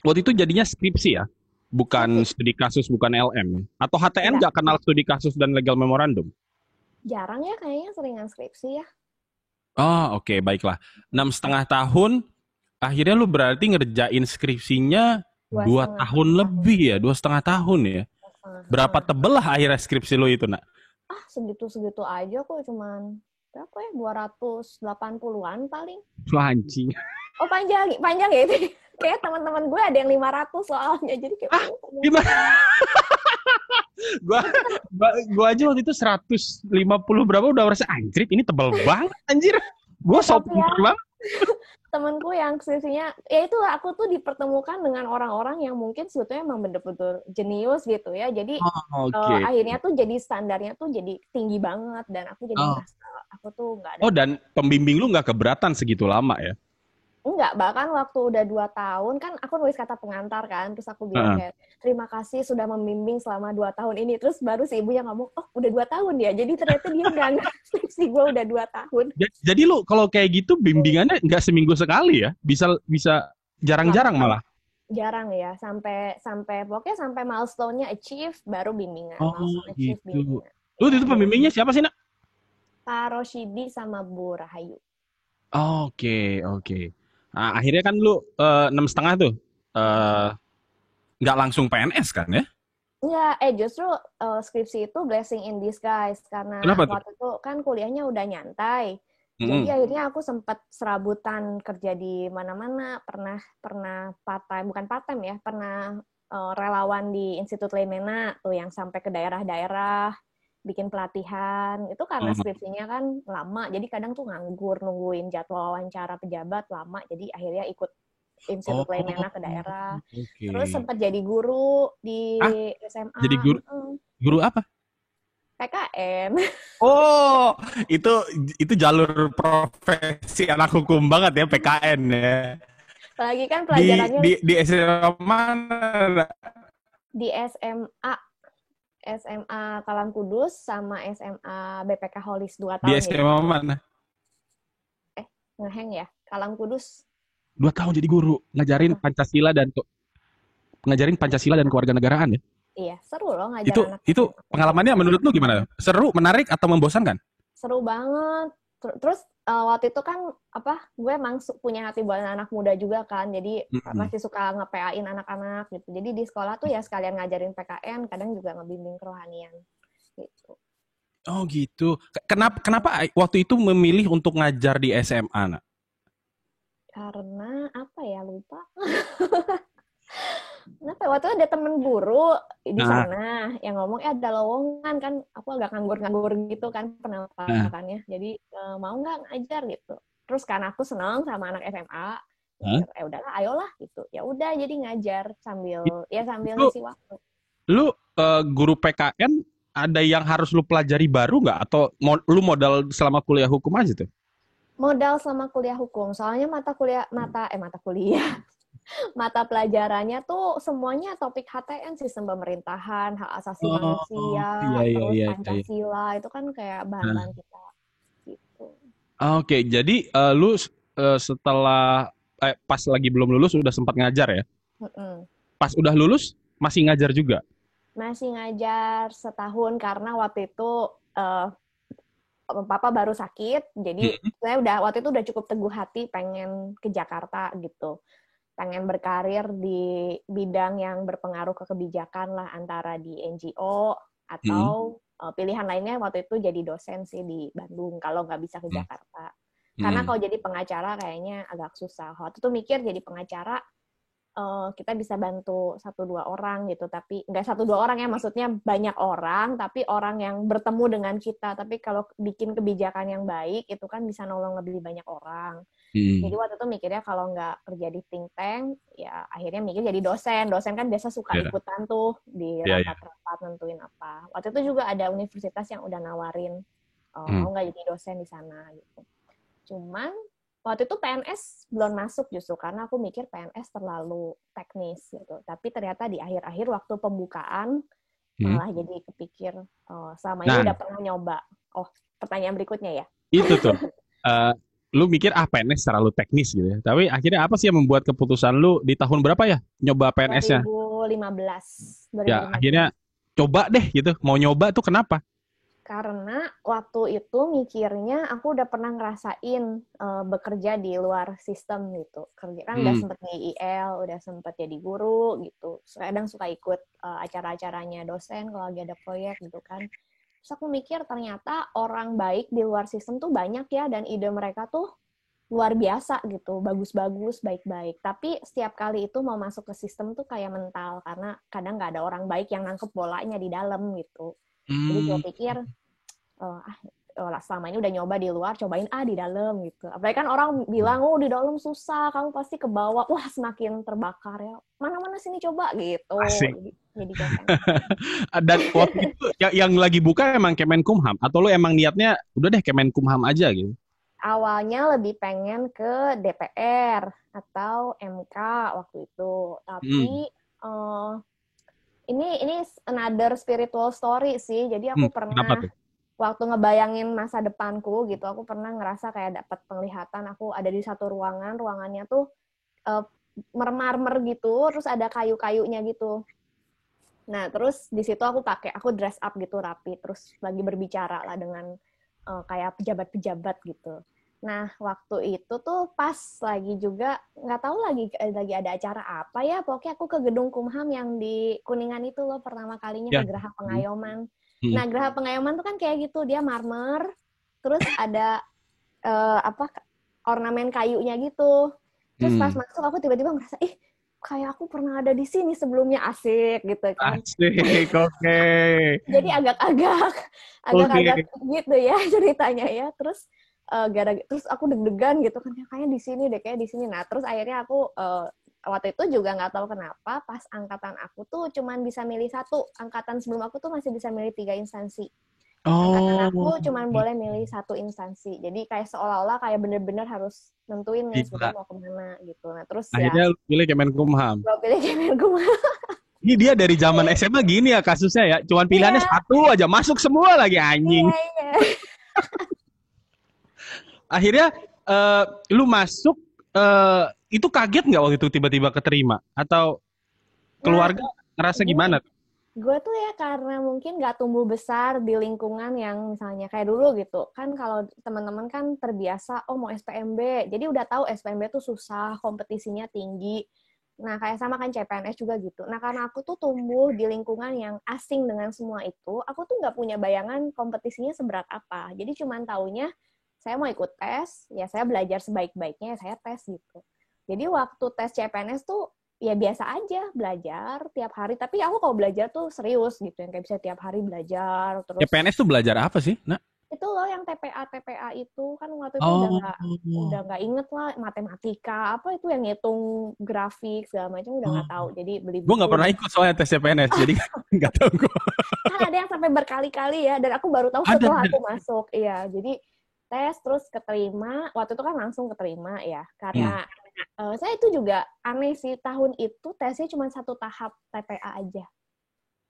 waktu itu jadinya skripsi ya, bukan studi kasus, bukan LM. Atau HTN nggak kenal studi kasus dan legal memorandum? Jarang ya kayaknya, seringan skripsi ya. Oh, oke, baiklah. 6,5 tahun, akhirnya lu berarti ngerjain skripsinya Dua 2 tahun setengah tahun. lebih ya, 2,5 tahun ya. Dua setengah. Berapa tebel lah akhirnya skripsi lu itu, nak? Segitu-segitu aja kok, cuman berapa ya, 280-an paling. Wah, anjing. Oh, panjang ya itu. Kayak teman-teman gue ada yang 500 soalnya, jadi kayak panjang. Gimana? gua aja waktu itu 150 berapa udah merasa anjir ini tebal banget anjir. Gua Tapi pinter banget. temenku yang skripsinya, ya itulah, aku tuh dipertemukan dengan orang-orang yang mungkin sebetulnya emang bener-bener jenius gitu ya. Jadi Oke. akhirnya tuh jadi standarnya tuh jadi tinggi banget, dan aku jadi merasa aku tuh nggak ada. Oh, dan pembimbing lu nggak keberatan segitu lama ya? Enggak, bahkan waktu udah 2 tahun kan aku nulis kata pengantar kan, terus aku bilang kayak terima kasih sudah membimbing selama 2 tahun ini, terus baru si ibunya ngomong, oh udah 2 tahun ya, jadi ternyata dia nggak skripsi gue udah 2 tahun. Jadi lu kalau kayak gitu bimbingannya nggak seminggu sekali ya? Bisa jarang-jarang malah. Jarang ya, sampai pokoknya sampai milestone-nya achieve baru bimbingan. Oh Achieve gitu. bimbingan. Lu itu pembimbingnya siapa sih, Nak? Pak Roshidi sama Bu Rahayu. Oke. Nah, akhirnya kan lu 6,5 tuh Nggak langsung PNS kan ya? Enggak, justru skripsi itu blessing in disguise, karena Kenapa tuh? waktu itu kan kuliahnya udah nyantai. Jadi akhirnya aku sempat serabutan kerja di mana-mana, pernah part-time, bukan part-time ya, pernah relawan di Institut Lemena tuh yang sampai ke daerah-daerah, bikin pelatihan. Itu karena skripsinya kan lama, jadi kadang tuh nganggur nungguin jadwal wawancara pejabat lama, jadi akhirnya ikut Institut Lemena ke daerah. Oke. Terus sempat jadi guru di SMA. Jadi guru apa? PKN. Oh, itu jalur profesi anak hukum banget ya, PKN ya. Lagi kan pelajarannya di SMA mana? Di SMA Kalang Kudus sama SMA BPK Holis 2 tahun. Di SMA mana? Ngeheng ya, Kalang Kudus. 2 tahun jadi guru, ngajarin Pancasila dan kewarganegaraan ya. Iya, seru loh ngajar anak. Itu pengalamannya menurut lu gimana? Seru, menarik, atau membosankan? Seru banget. Terus waktu itu kan gue emang punya hati buat anak muda juga kan, jadi masih suka nge-PA-in anak-anak gitu. Jadi di sekolah tuh ya sekalian ngajarin PKN, kadang juga ngebimbing kerohanian gitu. Oh gitu. Kenapa waktu itu memilih untuk ngajar di SMA, Nak? Karena apa ya, lupa. Kenapa? Waktu itu ada temen guru di sana yang ngomong, ada lowongan kan, aku agak nganggur-nganggur gitu kan penampakannya. Jadi mau nggak ngajar gitu. Terus karena aku senang sama anak SMA, ya udahlah, ayolah gitu. Ya udah, jadi ngajar sambil ngisi waktu. Lu guru PKN ada yang harus lu pelajari baru nggak, atau lu modal selama kuliah hukum aja tuh? Modal selama kuliah hukum, soalnya mata kuliah mata pelajarannya tuh semuanya topik HTN, sistem pemerintahan, hak asasi manusia, terus Pancasila, itu kan kayak bahan-bahan kita gitu. Oke, jadi lu setelah pas lagi belum lulus udah sempat ngajar ya? Pas udah lulus masih ngajar juga? Masih ngajar setahun, karena waktu itu Papa baru sakit, jadi saya waktu itu udah cukup teguh hati pengen ke Jakarta gitu. Pengen berkarir di bidang yang berpengaruh ke kebijakan lah, antara di NGO atau pilihan lainnya waktu itu jadi dosen sih di Bandung kalau nggak bisa ke Jakarta. Karena kalau jadi pengacara kayaknya agak susah. Waktu itu mikir jadi pengacara kita bisa bantu 1-2 orang gitu, tapi nggak 1-2 orang ya, maksudnya banyak orang, tapi orang yang bertemu dengan kita. Tapi kalau bikin kebijakan yang baik itu kan bisa nolong lebih banyak orang. Jadi waktu itu mikirnya kalau nggak kerja di think tank, ya akhirnya mikir jadi dosen. Dosen kan biasa suka ikutan tuh di rapat-rapat nentuin apa. Waktu itu juga ada universitas yang udah nawarin mau nggak jadi dosen di sana gitu. Cuman waktu itu PNS belum masuk justru, karena aku mikir PNS terlalu teknis gitu. Tapi ternyata di akhir-akhir waktu pembukaan malah jadi kepikir selama ini udah pernah nyoba. Oh, pertanyaan berikutnya ya. Itu tuh. Lu mikir PNS terlalu teknis gitu ya. Tapi akhirnya apa sih yang membuat keputusan lu di tahun berapa ya nyoba PNS-nya? 2015. Ya, akhirnya coba deh gitu. Mau nyoba tuh kenapa? Karena waktu itu mikirnya aku udah pernah ngerasain bekerja di luar sistem gitu. Kerja kan udah sempet di IL, udah sempet jadi guru gitu. Kadang suka ikut acara-acaranya dosen kalau lagi ada proyek gitu kan. Terus aku mikir ternyata orang baik di luar sistem tuh banyak ya, dan ide mereka tuh luar biasa gitu, bagus-bagus, baik-baik. Tapi setiap kali itu mau masuk ke sistem tuh kayak mental, karena kadang nggak ada orang baik yang nangkep bolanya di dalam gitu. Jadi gue pikir, selama ini udah nyoba di luar, cobain di dalam gitu. Apalagi kan orang bilang, di dalam susah, kamu pasti ke bawah. Wah, semakin terbakar ya. Mana-mana sini coba gitu. Asik. Jadi gampang. Dan waktu itu yang lagi buka emang Kemenkumham? Atau lu emang niatnya, udah deh Kemenkumham aja gitu? Awalnya lebih pengen ke DPR atau MK waktu itu. Tapi ini another spiritual story sih. Jadi aku pernah waktu ngebayangin masa depanku gitu, aku pernah ngerasa kayak dapat penglihatan aku ada di satu ruangannya tuh mermer gitu, terus ada kayu-kayunya gitu. Nah, terus di situ aku dress up gitu rapi, terus lagi berbicara lah dengan kayak pejabat-pejabat gitu. Nah, waktu itu tuh pas lagi juga, nggak tahu lagi ada acara apa ya, pokoknya aku ke gedung Kumham yang di Kuningan itu loh, pertama kalinya ke Geraha Pengayoman. Nah, Geraha Pengayoman tuh kan kayak gitu, dia marmer, terus ada ornamen kayunya gitu. Terus pas masuk aku tiba-tiba merasa, kayak aku pernah ada di sini sebelumnya, asik gitu kan. Asik, oke. Jadi agak-agak gitu ya ceritanya ya. Terus terus aku deg-degan gitu kan, kayaknya di sini deh, kayak di sini. Nah, terus akhirnya aku waktu itu juga nggak tahu kenapa pas angkatan aku tuh cuman bisa milih satu. Angkatan sebelum aku tuh masih bisa milih 3 instansi. Angkatan aku cuman boleh milih 1 instansi. Jadi kayak seolah-olah kayak bener-bener harus nentuin nih sudah mau kemana gitu. Nah, terus akhirnya pilih Kemenkumham. Gue pilih Kemenkumham. Ini dia dari zaman SMA gini ya kasusnya ya. Cuman pilihannya satu aja, masuk semua lagi, anjing. Iya. Akhirnya lu masuk, itu kaget nggak waktu itu tiba-tiba keterima? Atau keluarga ngerasa gimana? Gue tuh ya karena mungkin nggak tumbuh besar di lingkungan yang misalnya kayak dulu gitu. Kan kalau teman-teman kan terbiasa, mau SPMB. Jadi udah tahu SPMB tuh susah, kompetisinya tinggi. Nah, kayak sama kan CPNS juga gitu. Nah, karena aku tuh tumbuh di lingkungan yang asing dengan semua itu, aku tuh nggak punya bayangan kompetisinya seberat apa. Jadi cuman taunya, saya mau ikut tes, ya saya belajar sebaik-baiknya, ya saya tes gitu. Jadi waktu tes CPNS tuh, ya biasa aja, belajar tiap hari. Tapi aku kalau belajar tuh serius gitu, yang kayak bisa tiap hari belajar. Terus CPNS tuh belajar apa sih, Nak? Itu loh yang TPA itu, kan waktu itu udah nggak inget lah, matematika, apa itu yang ngitung grafik, segala macam udah nggak tahu. Jadi beli buku. Gue nggak pernah ikut soalnya tes CPNS, jadi nggak tahu gue. Kan ada yang sampai berkali-kali ya, dan aku baru tahu setelah aku masuk. Iya, jadi tes terus keterima, waktu itu kan langsung keterima ya, karena saya itu juga aneh sih, tahun itu tesnya cuma 1 tahap TPA aja.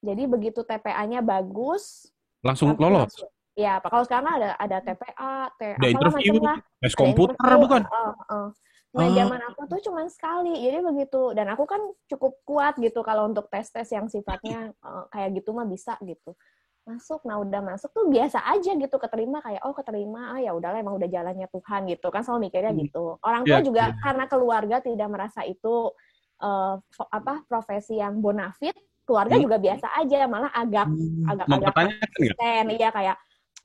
Jadi begitu TPA-nya bagus, langsung lolos. Ya, kalau sekarang ada TPA, ada interview, tes komputer bukan? Nah, zaman aku tuh cuma sekali, jadi begitu. Dan aku kan cukup kuat gitu kalau untuk tes-tes yang sifatnya kayak gitu mah bisa gitu. Masuk, nah udah masuk tuh biasa aja gitu, keterima kayak keterima, ya udahlah emang udah jalannya Tuhan gitu kan, selalu mikirnya gitu. Orang tua juga karena keluarga tidak merasa itu profesi yang bonafit, keluarga juga biasa aja, malah agak konsisten, iya kayak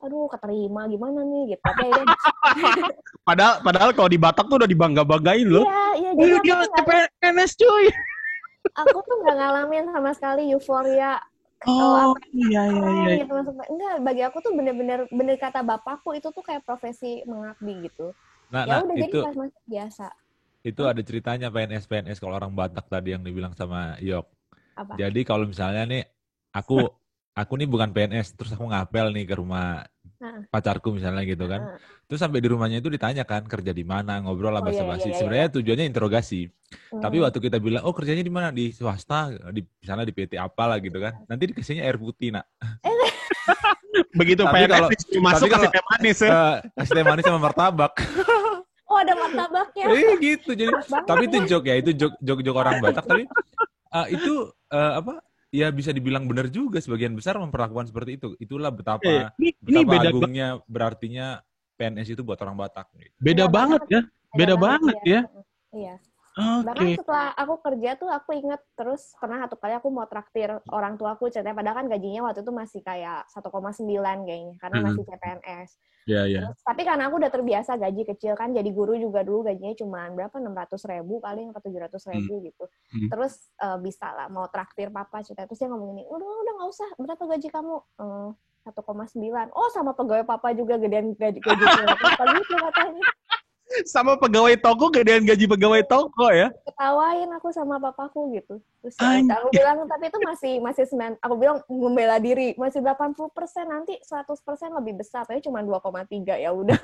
aduh keterima gimana nih gitu. Tapi padahal kalau di Batak tuh udah dibangga-banggain loh. Iya, jadi dia CPNS cuy. Aku tuh nggak ngalamin sama sekali euforia. Iya. Gitu, enggak, bagi aku tuh bener-bener kata bapakku itu tuh kayak profesi mengabdi gitu. Ya udah jadi pas masuk biasa. Itu ada ceritanya PNS kalau orang Batak tadi yang dibilang sama Yok. Apa? Jadi kalau misalnya nih aku nih bukan PNS, terus aku ngapel nih ke rumah pacarku misalnya gitu kan. Terus sampai di rumahnya itu ditanyakan kerja di mana, ngobrol lah basa-basi. Sebenarnya tujuannya interogasi. Tapi waktu kita bilang, kerjanya di mana? Di swasta, misalnya di PT apalah gitu kan. Nanti dikasihnya air putih, Nak. Begitu PNS masuk kasih teh manis ya. Kasih teh manis sama martabak. Ada martabaknya. Gitu. Jadi tapi itu joke ya, itu joke orang Batak, tapi itu ya bisa dibilang benar juga, sebagian besar memperlakukan seperti itu. Itulah Ini betapa beda agungnya berartinya PNS itu buat orang Batak. beda Iya, banget ya. Beda banget ya. Iya. Oke. Bahkan setelah aku kerja tuh aku inget terus pernah satu kali aku mau traktir orang tua aku ceritanya, padahal kan gajinya waktu itu masih kayak 1,9 kayaknya karena masih CPNS. Iya. Tapi karena aku udah terbiasa gaji kecil kan, jadi guru juga dulu gajinya cuma berapa, 600.000 paling atau 700.000 gitu. Terus bisa lah mau traktir papa cerita, terus dia ngomong gini, udah nggak usah, berapa gaji kamu? 1,9. Oh sama pegawai papa juga gedean gaji papa gitu katanya. Sama pegawai toko gedean gaji pegawai toko ya. Ketawain aku sama papaku gitu. Terus aku bilang tapi itu masih 9, aku bilang membela diri, masih 80%, nanti 100% lebih besar, tapi cuma 2,3 ya udah.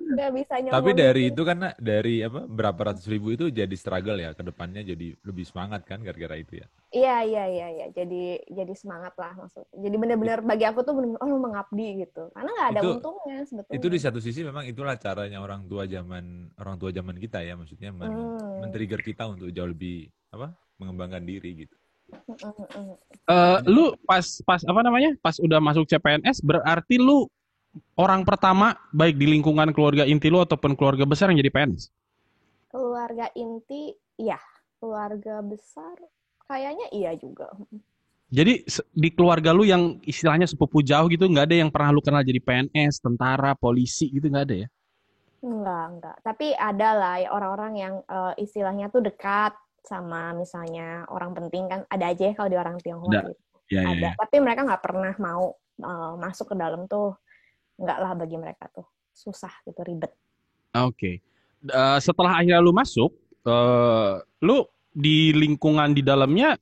Udah bisa nyomong. Tapi dari itu kan dari berapa ratus ribu itu jadi struggle ya, ke depannya jadi lebih semangat kan gara-gara itu ya. Iya. Jadi semangat lah maksudnya. Jadi benar-benar bagi aku tuh benar-benar mengabdi gitu. Karena nggak ada untungnya sebetulnya. Itu di satu sisi memang itulah caranya orang tua zaman kita ya, maksudnya men-trigger kita untuk jauh lebih mengembangkan diri gitu. Lu pas pas udah masuk CPNS berarti lu orang pertama baik di lingkungan keluarga inti lu ataupun keluarga besar yang jadi PNS? Keluarga inti, iya. Keluarga besar, kayaknya iya juga. Jadi di keluarga lu yang istilahnya sepupu jauh gitu, nggak ada yang pernah lu kenal jadi PNS, tentara, polisi gitu, nggak ada ya? Enggak. Tapi ada lah ya orang-orang yang istilahnya tuh dekat sama misalnya orang penting kan, ada aja ya kalau di orang Tionghoa gitu. Ya. Ada. Tapi mereka nggak pernah mau masuk ke dalam tuh. Enggak lah, bagi mereka tuh susah gitu, ribet. Oke. Setelah akhirnya lu masuk, lu di lingkungan di dalamnya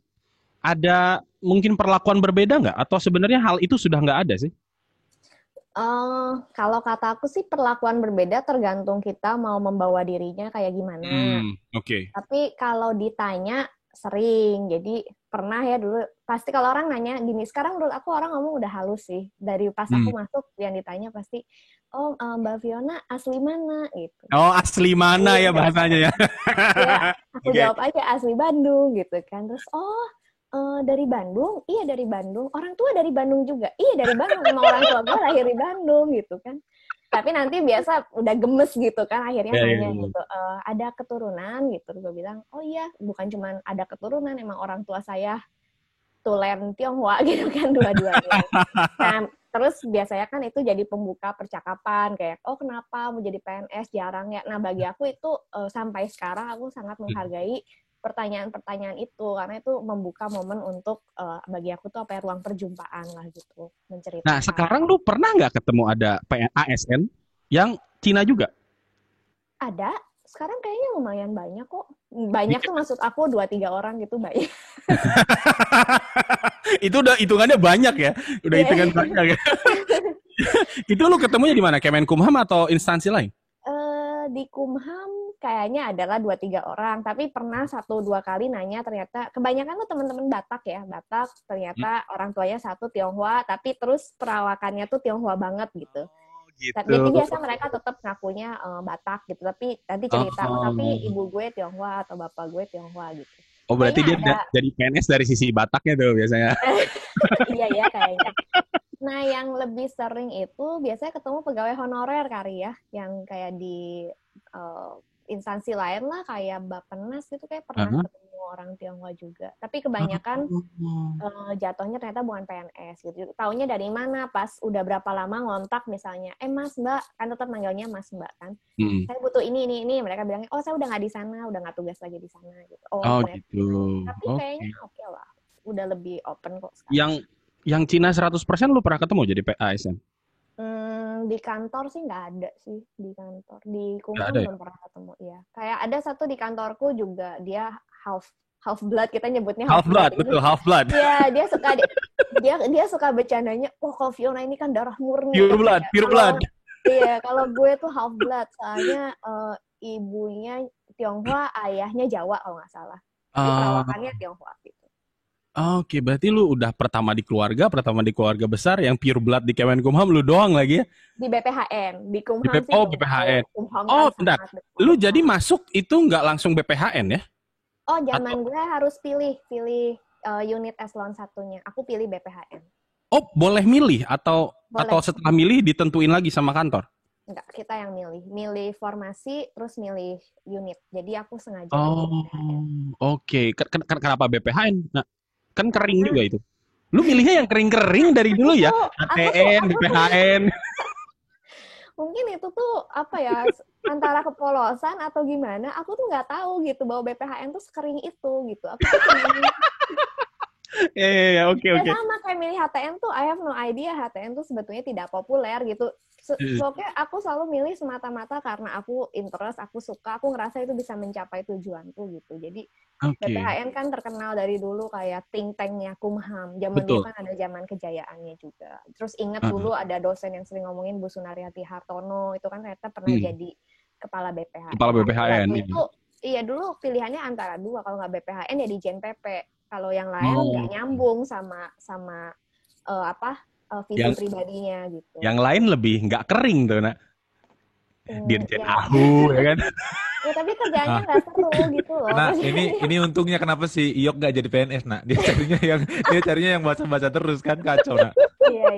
ada mungkin perlakuan berbeda nggak? Atau sebenarnya hal itu sudah nggak ada sih? Kalau kata aku sih perlakuan berbeda tergantung kita mau membawa dirinya kayak gimana. Oke. Tapi kalau ditanya sering, jadi pernah ya dulu, pasti kalau orang nanya gini, sekarang menurut aku orang ngomong udah halus sih. Dari pas aku masuk yang ditanya pasti, oh Mbak Fiona asli mana gitu. Oh asli mana ya bahasanya ya? Ya aku jawab aja asli Bandung gitu kan. Terus dari Bandung? Iya dari Bandung. Orang tua dari Bandung juga? Iya dari Bandung. Emang orang tua gue lahir di Bandung gitu kan. Tapi nanti biasa udah gemes gitu kan akhirnya nanya gitu, ada keturunan gitu. Gue bilang, oh iya bukan cuma ada keturunan, emang orang tua saya tulen Tionghoa gitu kan dua-duanya. Nah terus biasanya kan itu jadi pembuka percakapan kayak, oh kenapa mau jadi PNS jarang ya. Nah bagi aku itu sampai sekarang aku sangat menghargai pertanyaan-pertanyaan itu karena itu membuka momen untuk bagi aku tuh ruang perjumpaan lah gitu, menceritakan. Nah sekarang lu pernah nggak ketemu ada ASN yang Cina juga? Ada, sekarang kayaknya lumayan banyak kok. Banyak tuh maksud aku 2-3 orang gitu banyak. Itu udah hitungannya banyak ya, udah hitungan banyak ya. Itu lu ketemunya di mana? Kemenkumham atau instansi lain? Di Kumham kayaknya adalah 2-3 orang, tapi pernah 1-2 kali nanya, ternyata kebanyakan tuh teman-teman Batak ya, Batak ternyata orang tuanya satu Tionghoa, tapi terus perawakannya tuh Tionghoa banget gitu. Gitu. Jadi biasa mereka tetap ngakunya Batak gitu, tapi nanti cerita, tapi ibu gue Tionghoa atau bapak gue Tionghoa gitu. Oh berarti dia jadi PNS dari sisi Bataknya tuh biasanya. Iya kayaknya. Nah, yang lebih sering itu biasanya ketemu pegawai honorer kali ya, yang kayak di instansi lain lah, kayak Bappenas gitu kayak pernah ketemu orang Tionghoa juga. Tapi kebanyakan jatuhnya ternyata bukan PNS gitu. Taunya dari mana? Pas udah berapa lama ngontak misalnya, Mas Mbak, kan tetap manggilnya Mas Mbak kan. Saya butuh ini. Mereka bilangnya, oh saya udah nggak di sana, udah nggak tugas lagi di sana gitu. Oh gitu. Tapi kayaknya oke lah, udah lebih open kok sekarang. Yang Cina 100% lu pernah ketemu jadi ASN? Di kantor sih nggak ada sih, di kantor. Di Kumham belum pernah ketemu, ya. Kayak ada satu di kantorku juga, dia half blood, kita nyebutnya half blood. Betul, half blood. Iya, dia suka bercandanya, kalau Fiona ini kan darah murni. Pure blood. Iya, kalau gue tuh half blood, soalnya ibunya Tionghoa, ayahnya Jawa kalau nggak salah. Jadi perawakannya Tionghoa gitu. Oke, berarti lu udah pertama di keluarga besar, yang pure blood di Kemenkumham lu doang lagi ya? Di BPHN, di Kumham BPHN. Oh, bentar. Lu jadi masuk itu nggak langsung BPHN ya? Oh, Atau zaman gue harus pilih unit eselon satunya. Aku pilih BPHN. oh boleh milih atau Boleh. setelah milih ditentuin lagi sama kantor? Enggak, kita yang milih formasi terus milih unit. Jadi aku sengaja Oh, pilih BPHN. oke. Kenapa BPHN? Nah, kan kering juga itu. Lu milihnya yang kering-kering dari dulu ya? ATN, BPHN. Mungkin itu tuh apa ya, antara kepolosan atau gimana, aku tuh nggak tahu gitu bahwa BPHN tuh sekering itu gitu. Aku tuh cuma Ya, oke. sama kayak milih HTN tuh, I have no idea HTN tuh sebetulnya tidak populer gitu. Pokoknya aku selalu milih semata-mata karena aku interest, aku suka, aku ngerasa itu bisa mencapai tujuanku gitu. Jadi BPHN kan terkenal dari dulu kayak think tank-nya Kumham. Zaman dulu kan ada zaman kejayaannya juga. Terus ingat dulu ada dosen yang sering ngomongin Bu Sunaryati Hartono, itu kan ternyata pernah jadi kepala BPHN. Kepala BPHN. Itu iya dulu pilihannya antara dua, kalau nggak BPHN ya di JNPP. Kalau yang lain nggak nyambung sama visi pribadinya gitu. Yang lain lebih nggak kering tuh, Nak. Dirjen Ahu, ya kan? Ya, tapi kerjaannya nggak seru gitu loh. Nah, ini untungnya kenapa si Iyok nggak jadi PNS, Nak? Dia carinya yang baca-baca terus kan, kacau, Nak. Iya.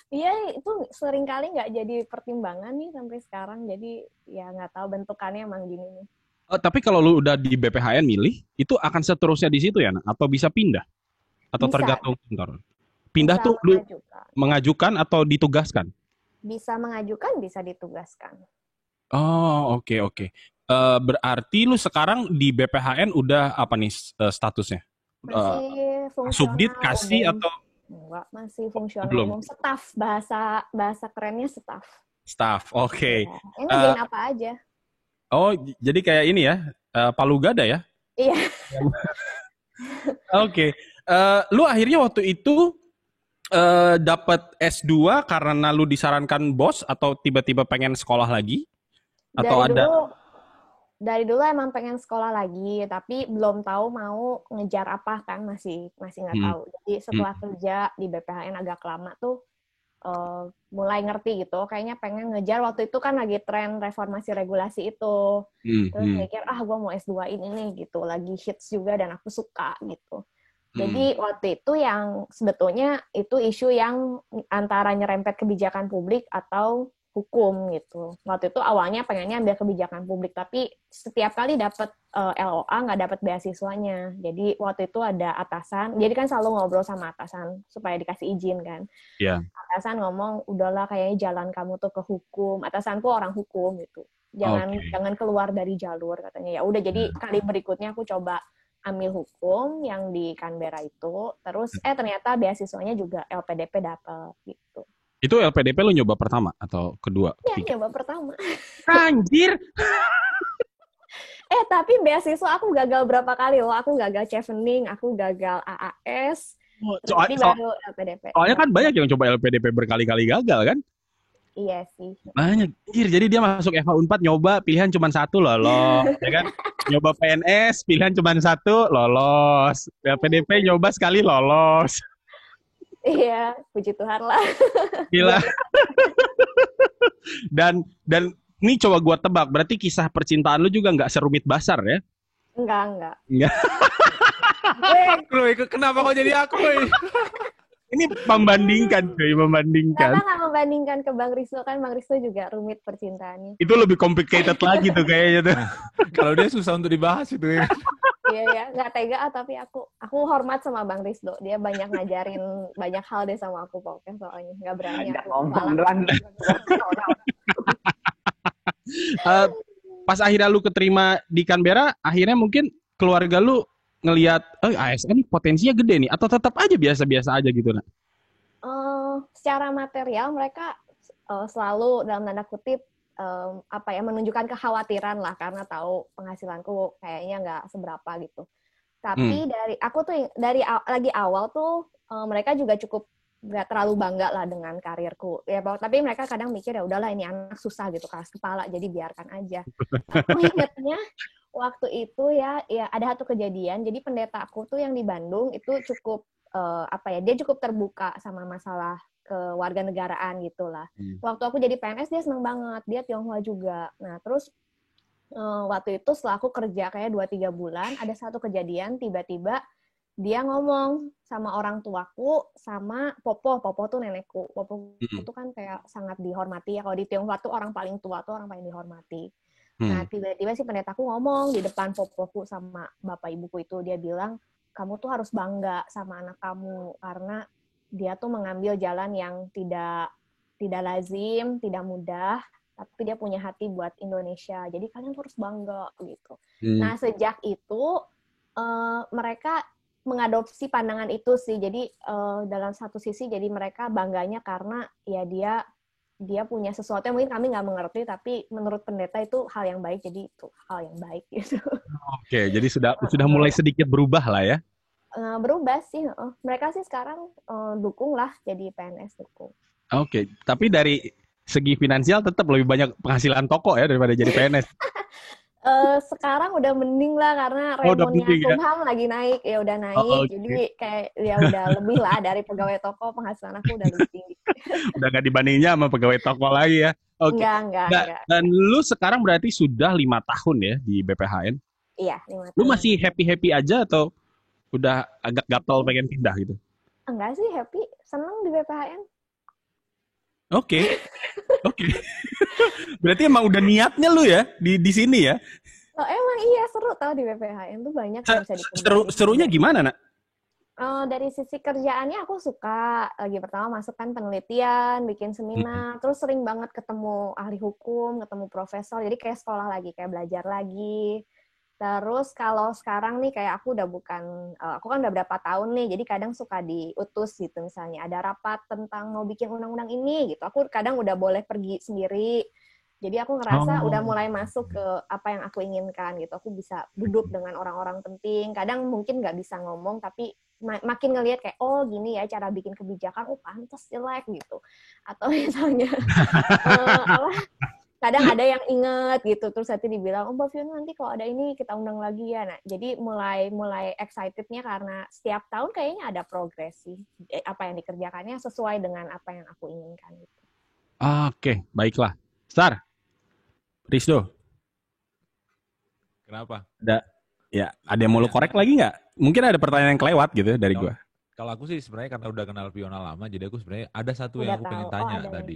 Iya, itu sering kali nggak jadi pertimbangan nih sampai sekarang. Jadi ya nggak tahu, bentukannya emang gini nih. Tapi kalau lu udah di BPHN milih, itu akan seterusnya di situ ya, Nak? Atau bisa pindah? Atau bisa, tergantung kantor? Pindah bisa tuh lu mengajukan atau ditugaskan? Bisa mengajukan, bisa ditugaskan. Oh, oke. Berarti lu sekarang di BPHN udah apa nih statusnya? Masih fungsional. Subdit, kasih atau? Enggak, masih fungsional umum. Staff, bahasa kerennya staff. Staff, oke. Ya, ini ngerjain apa aja. Oh, jadi kayak ini ya, palu gada ya? Iya. Oke. Lu akhirnya waktu itu dapat S2 karena lu disarankan bos atau tiba-tiba pengen sekolah lagi? Atau dari dulu emang pengen sekolah lagi, tapi belum tahu mau ngejar apa kan, masih nggak tahu. Jadi setelah kerja di BPHN agak lama tuh mulai ngerti gitu, kayaknya pengen ngejar. Waktu itu kan lagi tren reformasi regulasi itu, terus mikir gue mau S2 ini nih gitu, lagi hits juga dan aku suka gitu. Jadi waktu itu yang sebetulnya itu isu yang antara nyerempet kebijakan publik atau hukum gitu. Waktu itu awalnya pengennya ambil kebijakan publik, tapi setiap kali dapat LOA nggak dapat beasiswanya. Jadi waktu itu ada atasan, jadi kan selalu ngobrol sama atasan supaya dikasih izin kan. Yeah. Atasan ngomong, udahlah kayaknya jalan kamu tuh ke hukum. Atasanku orang hukum gitu. Jangan keluar dari jalur katanya. Ya udah, jadi kali berikutnya aku coba ambil hukum yang di Canberra itu, terus ternyata beasiswanya juga LPDP dapat gitu. Itu LPDP lu nyoba pertama atau kedua? Iya, nyoba pertama. Anjir. Tapi beasiswa aku gagal berapa kali loh. Aku gagal chevening, aku gagal AAS. Ini baru LPDP. Soalnya kan banyak yang coba LPDP berkali-kali gagal kan? Iya sih. Banyak. Jadi dia masuk FH Unpad nyoba pilihan cuma satu lolos, ya kan? Nyoba PNS pilihan cuma satu lolos. LPDP nyoba sekali lolos. Iya, puji Tuhan lah. Gila. Dan ini coba gua tebak, berarti kisah percintaan lu juga nggak serumit Basar ya? Enggak. Kenapa kok jadi aku? Ini membandingkan. Kenapa nggak membandingkan ke Bang Risto, kan Bang Risto juga rumit percintaannya. Itu lebih complicated lagi tuh kayaknya tuh. Kalau dia susah untuk dibahas itu ya. Iya, nggak tega, tapi aku hormat sama Bang Risto. Dia banyak ngajarin banyak hal deh sama aku pokoknya, soalnya nggak berani aku pas akhirnya lu keterima di Canberra, akhirnya mungkin keluarga lu ngelihat, ASN potensinya gede nih, atau tetap aja biasa-biasa aja gitu, Nak? Secara material mereka selalu dalam tanda kutip menunjukkan kekhawatiran lah, karena tahu penghasilanku kayaknya nggak seberapa gitu. Tapi dari awal tuh mereka juga cukup nggak terlalu bangga lah dengan karirku ya, tapi mereka kadang mikir ya udahlah ini anak susah gitu, keras kepala, jadi biarkan aja. Aku ingatnya waktu itu ya ada satu kejadian. Jadi pendeta aku tuh yang di Bandung itu cukup dia cukup terbuka sama masalah kewarganegaraan gitulah. Waktu aku jadi PNS dia seneng banget, dia Tionghoa juga. Nah terus waktu itu setelah aku kerja kayak 2-3 bulan, ada satu kejadian tiba-tiba dia ngomong sama orang tuaku sama Popo tuh nenekku. Popo tuh kan kayak sangat dihormati ya. Kalau di Tionghoa tuh orang paling tua tuh orang paling dihormati. Nah, tiba-tiba si pendetaku ngomong di depan Popoku sama bapak ibuku itu, dia bilang, kamu tuh harus bangga sama anak kamu karena dia tuh mengambil jalan yang tidak lazim, tidak mudah, tapi dia punya hati buat Indonesia. Jadi kalian harus bangga gitu. Nah, sejak itu mereka mengadopsi pandangan itu sih. Jadi dalam satu sisi jadi mereka bangganya karena ya dia punya sesuatu yang mungkin kami nggak mengerti, tapi menurut pendeta itu hal yang baik, jadi itu hal yang baik gitu. Oke, jadi sudah mulai sedikit berubah lah ya? Berubah sih. Mereka sih sekarang dukung lah, jadi PNS dukung. Oke, tapi dari segi finansial tetap lebih banyak penghasilan toko ya daripada jadi PNS. Sekarang udah mending lah karena remonnya Kumham lagi naik, ya udah naik, jadi kayak ya udah lebih lah dari pegawai toko, penghasilan aku udah lebih tinggi. Udah nggak dibandingnya sama pegawai toko lagi ya? Oke. Enggak. Dan lu sekarang berarti sudah 5 tahun ya di BPHN? Iya, 5 tahun. Lu masih happy aja atau udah agak gatel pengen pindah gitu? Enggak sih, happy, seneng di BPHN. Oke. Berarti emang udah niatnya lu ya di sini ya? Oh, emang iya seru tau di BPHN tuh banyak yang bisa dikembangin. Serunya gimana, Nak? Dari sisi kerjaannya aku suka. Lagi pertama masuk kan penelitian, bikin seminar, terus sering banget ketemu ahli hukum, ketemu profesor, jadi kayak sekolah lagi, kayak belajar lagi. Terus kalau sekarang nih kayak aku kan udah berapa tahun nih, jadi kadang suka diutus gitu, misalnya ada rapat tentang mau bikin undang-undang ini gitu, aku kadang udah boleh pergi sendiri, jadi aku ngerasa udah mulai masuk ke apa yang aku inginkan gitu, aku bisa duduk dengan orang-orang penting, kadang mungkin nggak bisa ngomong, tapi makin ngelihat kayak, oh gini ya cara bikin kebijakan, pantas jelek gitu, atau misalnya kadang ada yang inget gitu, terus nanti dibilang, Mbak Fiona nanti kalau ada ini kita undang lagi ya. Nah, jadi mulai excitednya karena setiap tahun kayaknya ada progres sih, apa yang dikerjakannya sesuai dengan apa yang aku inginkan gitu. Oke, baiklah. Star, Rizdo. Kenapa? Ada yang mau lu korek lagi nggak? Mungkin ada pertanyaan yang kelewat gitu dari gua. Kalau aku sih sebenarnya karena udah kenal Fiona lama, jadi aku sebenarnya ada satu yang aku pengen tanya tadi.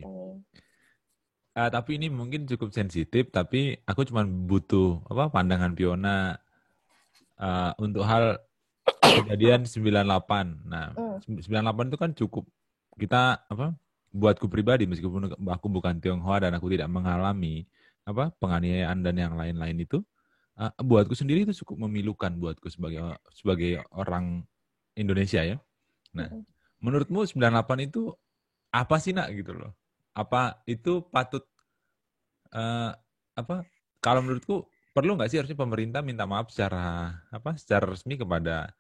Tapi ini mungkin cukup sensitif, tapi aku cuma butuh pandangan Fiona untuk hal kejadian 98. Nah, 98 itu kan cukup kita buatku pribadi, meskipun aku bukan Tionghoa dan aku tidak mengalami penganiayaan dan yang lain-lain itu, buatku sendiri itu cukup memilukan buatku sebagai orang Indonesia ya. Nah, menurutmu 98 itu apa sih, Nak, gitu loh? Apa itu patut kalau menurutku perlu nggak sih harusnya pemerintah minta maaf secara resmi kepada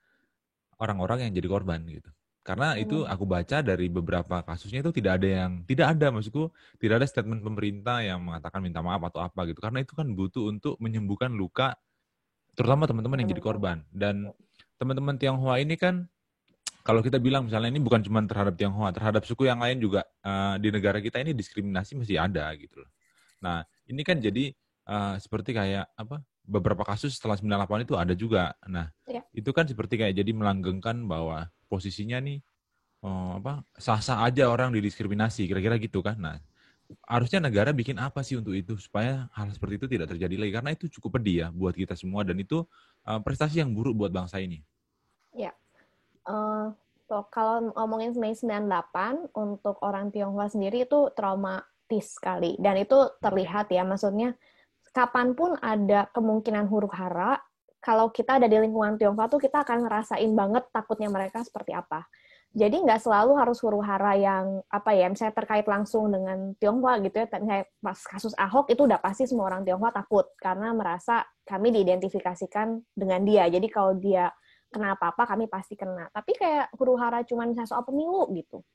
orang-orang yang jadi korban gitu? Karena itu aku baca dari beberapa kasusnya itu tidak ada maksudku tidak ada statement pemerintah yang mengatakan minta maaf atau apa gitu, karena itu kan butuh untuk menyembuhkan luka terutama teman-teman yang jadi korban. Dan teman-teman Tionghoa ini kan, kalau kita bilang misalnya ini bukan cuma terhadap Tionghoa, terhadap suku yang lain juga di negara kita ini diskriminasi masih ada gitu loh. Nah, ini kan jadi seperti kayak beberapa kasus setelah 98 itu ada juga. Nah, itu kan seperti kayak jadi melanggengkan bahwa posisinya nih sah-sah aja orang didiskriminasi, kira-kira gitu kan. Nah, harusnya negara bikin apa sih untuk itu supaya hal seperti itu tidak terjadi lagi, karena itu cukup pedih ya buat kita semua dan itu prestasi yang buruk buat bangsa ini. Ya. Kalau ngomongin 98 untuk orang Tionghoa sendiri itu traumatis sekali, dan itu terlihat ya, maksudnya kapanpun ada kemungkinan huru-hara, kalau kita ada di lingkungan Tionghoa tuh kita akan ngerasain banget takutnya mereka seperti apa. Jadi nggak selalu harus huru-hara yang misalnya terkait langsung dengan Tionghoa gitu ya. Kayak pas kasus Ahok itu udah pasti semua orang Tionghoa takut karena merasa kami diidentifikasikan dengan dia. Jadi kalau dia kena apa-apa kami pasti kena. Tapi kayak huru-hara cuma misalnya soal pemilu gitu.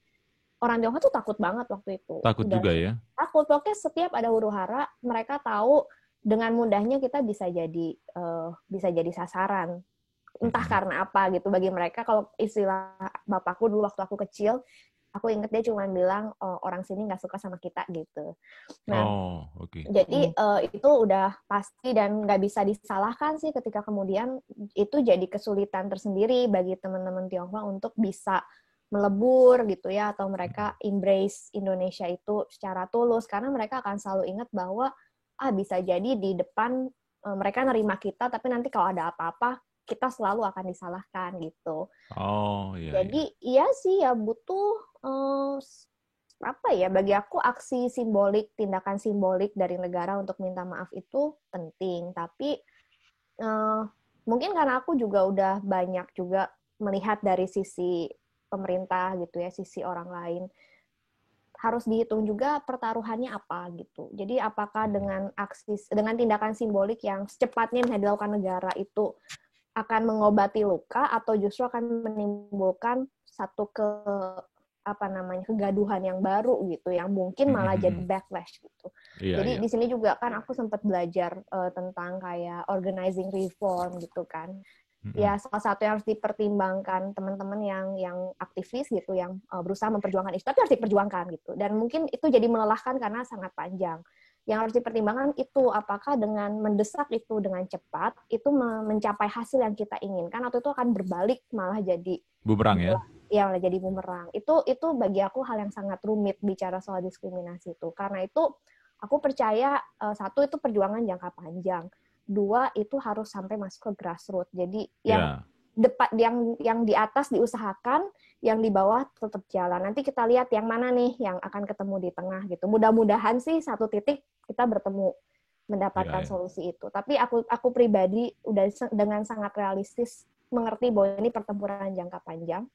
Orang Tionghoa tuh takut banget waktu itu. Takut juga ya? Takut. Pokoknya setiap ada huru-hara, mereka tahu dengan mudahnya kita bisa jadi sasaran. Entah karena apa gitu. Bagi mereka, kalau istilah bapakku dulu waktu aku kecil, Aku inget dia cuma bilang orang sini nggak suka sama kita gitu. Nah, Oke. Jadi itu udah pasti dan nggak bisa disalahkan sih ketika kemudian itu jadi kesulitan tersendiri bagi teman-teman Tionghoa untuk bisa melebur gitu ya, atau mereka embrace Indonesia itu secara tulus, karena mereka akan selalu ingat bahwa bisa jadi di depan mereka nerima kita, tapi nanti kalau ada apa-apa kita selalu akan disalahkan gitu. Iya. Jadi iya sih ya butuh apa ya, bagi aku aksi simbolik, tindakan simbolik dari negara untuk minta maaf itu penting. Tapi mungkin karena aku juga udah banyak juga melihat dari sisi pemerintah gitu ya, sisi orang lain, harus dihitung juga pertaruhannya apa gitu. Jadi apakah dengan tindakan simbolik yang secepatnya yang dilakukan negara itu akan mengobati luka atau justru akan menimbulkan satu kegaduhan yang baru gitu, yang mungkin malah jadi backlash gitu. Jadi di sini juga kan aku sempat belajar tentang kayak organizing reform gitu kan. Ya salah satu yang harus dipertimbangkan teman-teman yang aktivis gitu, yang berusaha memperjuangkan isu, tapi harus diperjuangkan gitu. Dan mungkin itu jadi melelahkan karena sangat panjang. Yang harus dipertimbangkan itu apakah dengan mendesak itu dengan cepat itu mencapai hasil yang kita inginkan, atau itu akan berbalik malah jadi bumerang ya. Ya, jadi bumerang. Itu bagi aku hal yang sangat rumit bicara soal diskriminasi itu. Karena itu aku percaya satu itu perjuangan jangka panjang. Dua itu harus sampai masuk ke grassroots. Jadi yang di atas diusahakan, yang di bawah tetap jalan. Nanti kita lihat yang mana nih yang akan ketemu di tengah gitu. Mudah-mudahan sih satu titik kita bertemu mendapatkan solusi itu. Tapi aku pribadi udah dengan sangat realistis mengerti bahwa ini perjuangan jangka panjang,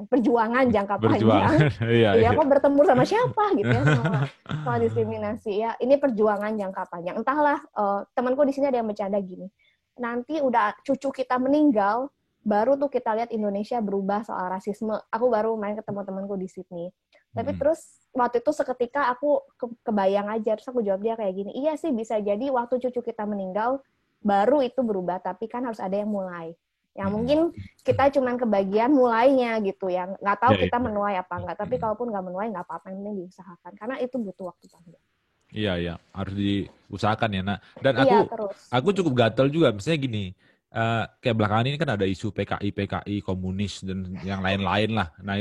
perjuangan jangka panjang. Iya, kok bertempur sama siapa gitu ya, soal diskriminasi ya. Ini perjuangan jangka panjang. Entahlah, temanku di sini ada yang bercanda gini. Nanti udah cucu kita meninggal, baru tuh kita lihat Indonesia berubah soal rasisme. Aku baru main ketemu temanku di Sydney. Tapi terus waktu itu seketika aku kebayang aja, terus aku jawab dia kayak gini, iya sih bisa jadi waktu cucu kita meninggal, baru itu berubah, tapi kan harus ada yang mulai. Yang mungkin kita cuman kebagian mulainya gitu ya, nggak tahu kita menuai apa enggak, tapi kalaupun nggak menuai nggak apa-apa, yang penting diusahakan, karena itu butuh waktu panjang. Iya, harus diusahakan ya, Nak. Dan aku cukup gatel juga, misalnya gini, kayak belakangan ini kan ada isu PKI, komunis dan yang lain-lain lah. Nah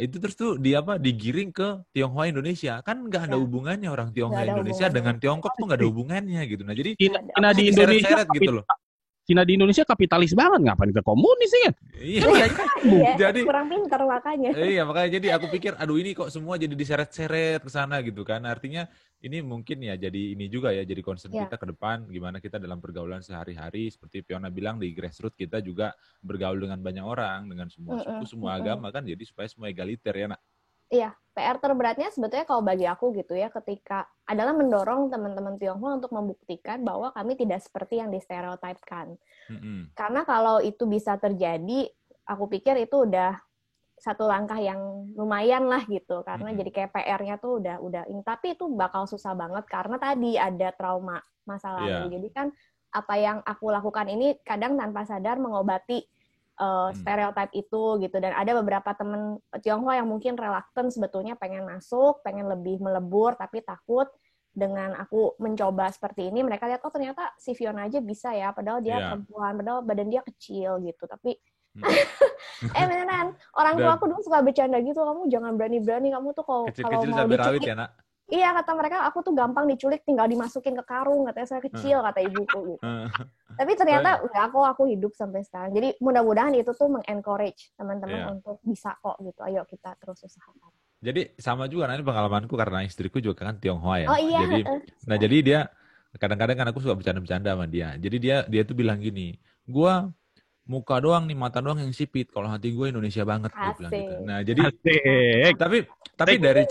itu terus tuh digiring ke Tionghoa Indonesia, kan nggak ada hubungannya orang Tionghoa Indonesia dengan Tiongkok tuh nggak ada hubungannya gitu. Nah jadi Cina di Indonesia gitu loh. Cina di Indonesia kapitalis banget, ngapain ke komunis ya? Jadi kurang pintar makanya. Iya, makanya jadi aku pikir, aduh ini kok semua jadi diseret-seret ke sana gitu kan. Artinya ini mungkin ya jadi ini juga ya, jadi concern kita ke depan, gimana kita dalam pergaulan sehari-hari, seperti Fiona bilang di grassroots kita juga bergaul dengan banyak orang, dengan semua suku, semua agama kan, jadi supaya semua egaliter ya, Nak. Iya, PR terberatnya sebetulnya kalau bagi aku gitu ya, ketika adalah mendorong teman-teman Tionghoa untuk membuktikan bahwa kami tidak seperti yang distereotipkan. Karena kalau itu bisa terjadi, aku pikir itu udah satu langkah yang lumayan lah gitu, karena jadi kayak PR-nya tuh udah tapi itu bakal susah banget karena tadi ada trauma masa lalu. Jadi kan apa yang aku lakukan ini kadang tanpa sadar mengobati stereotip itu gitu, dan ada beberapa temen Tionghoa yang mungkin reluctant sebetulnya pengen masuk, pengen lebih melebur, tapi takut dengan aku mencoba seperti ini, mereka lihat oh ternyata si Fiona aja bisa ya, padahal dia perempuan, padahal badan dia kecil gitu, tapi beneran orang tua aku dulu suka bercanda gitu, kamu jangan berani-berani, kamu tuh kalau mau diculik ya, Nak. Iya, kata mereka, aku tuh gampang diculik, tinggal dimasukin ke karung, katanya saya kecil, kata ibuku gitu. Tapi ternyata enggak, aku hidup sampai sekarang. Jadi mudah-mudahan itu tuh mengencourage teman-teman untuk bisa kok gitu. Ayo kita terus usahakan. Jadi sama juga nanti pengalamanku karena istriku juga kan Tionghoa ya. Oh iya. Jadi dia kadang-kadang kan aku suka bercanda-bercanda sama dia. Jadi dia tuh bilang gini, gua muka doang nih, mata doang yang sipit. Kalau hati gue Indonesia banget, dia bilang gitu. Nah, jadi tapi dari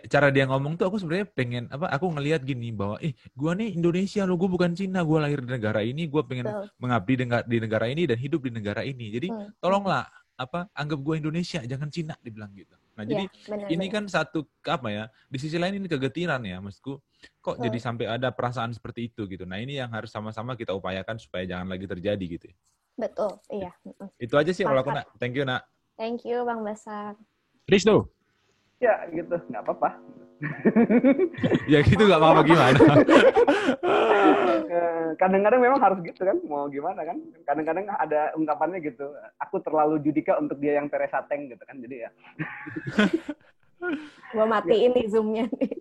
cara dia ngomong tuh aku sebenarnya pengen aku ngelihat gini bahwa gue nih Indonesia loh, gue bukan Cina, gue lahir di negara ini, gue pengen mengabdi di negara ini dan hidup di negara ini. Jadi tolonglah anggap gue Indonesia, jangan Cina, dibilang gitu. Nah, jadi ini kan satu di sisi lain ini kegetiran ya, maksudku. Kok jadi sampai ada perasaan seperti itu gitu. Nah, ini yang harus sama-sama kita upayakan supaya jangan lagi terjadi gitu ya. Betul, iya. Itu aja sih kalau aku, Nak. Thank you, Nak. Thank you, Bang Basar. Riz tuh. Ya gitu, nggak apa-apa. Ya gitu nggak apa-apa gimana? Kadang-kadang memang harus gitu kan, mau gimana kan? Kadang-kadang ada ungkapannya gitu, aku terlalu judika untuk dia yang Teresa Teng gitu kan, jadi ya. Gue matiin nih Zoom-nya nih.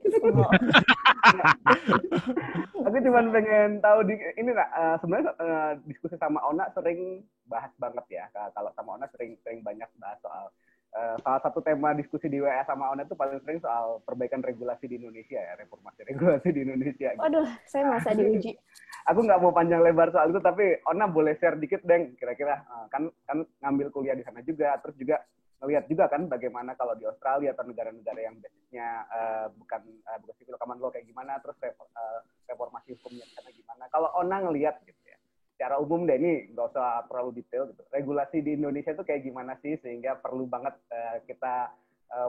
Aku cuma pengen tahu ini sebenarnya diskusi sama Ona sering bahas banget ya. Kalau sama Ona sering banyak bahas soal salah satu tema diskusi di WA sama Ona itu paling sering soal perbaikan regulasi di Indonesia ya, reformasi regulasi di Indonesia. Gitu. Waduh, saya merasa diuji. Aku nggak mau panjang lebar soal itu, tapi Ona boleh share dikit, Deng, kira-kira kan ngambil kuliah di sana juga, terus juga ngelihat juga kan bagaimana kalau di Australia atau negara-negara yang basisnya bukan civil common law kayak gimana, terus reformasi hukumnya sana gimana. Kalau Ona ngelihat gitu ya, secara umum deh, ini nggak usah terlalu detail gitu. Regulasi di Indonesia itu kayak gimana sih sehingga perlu banget kita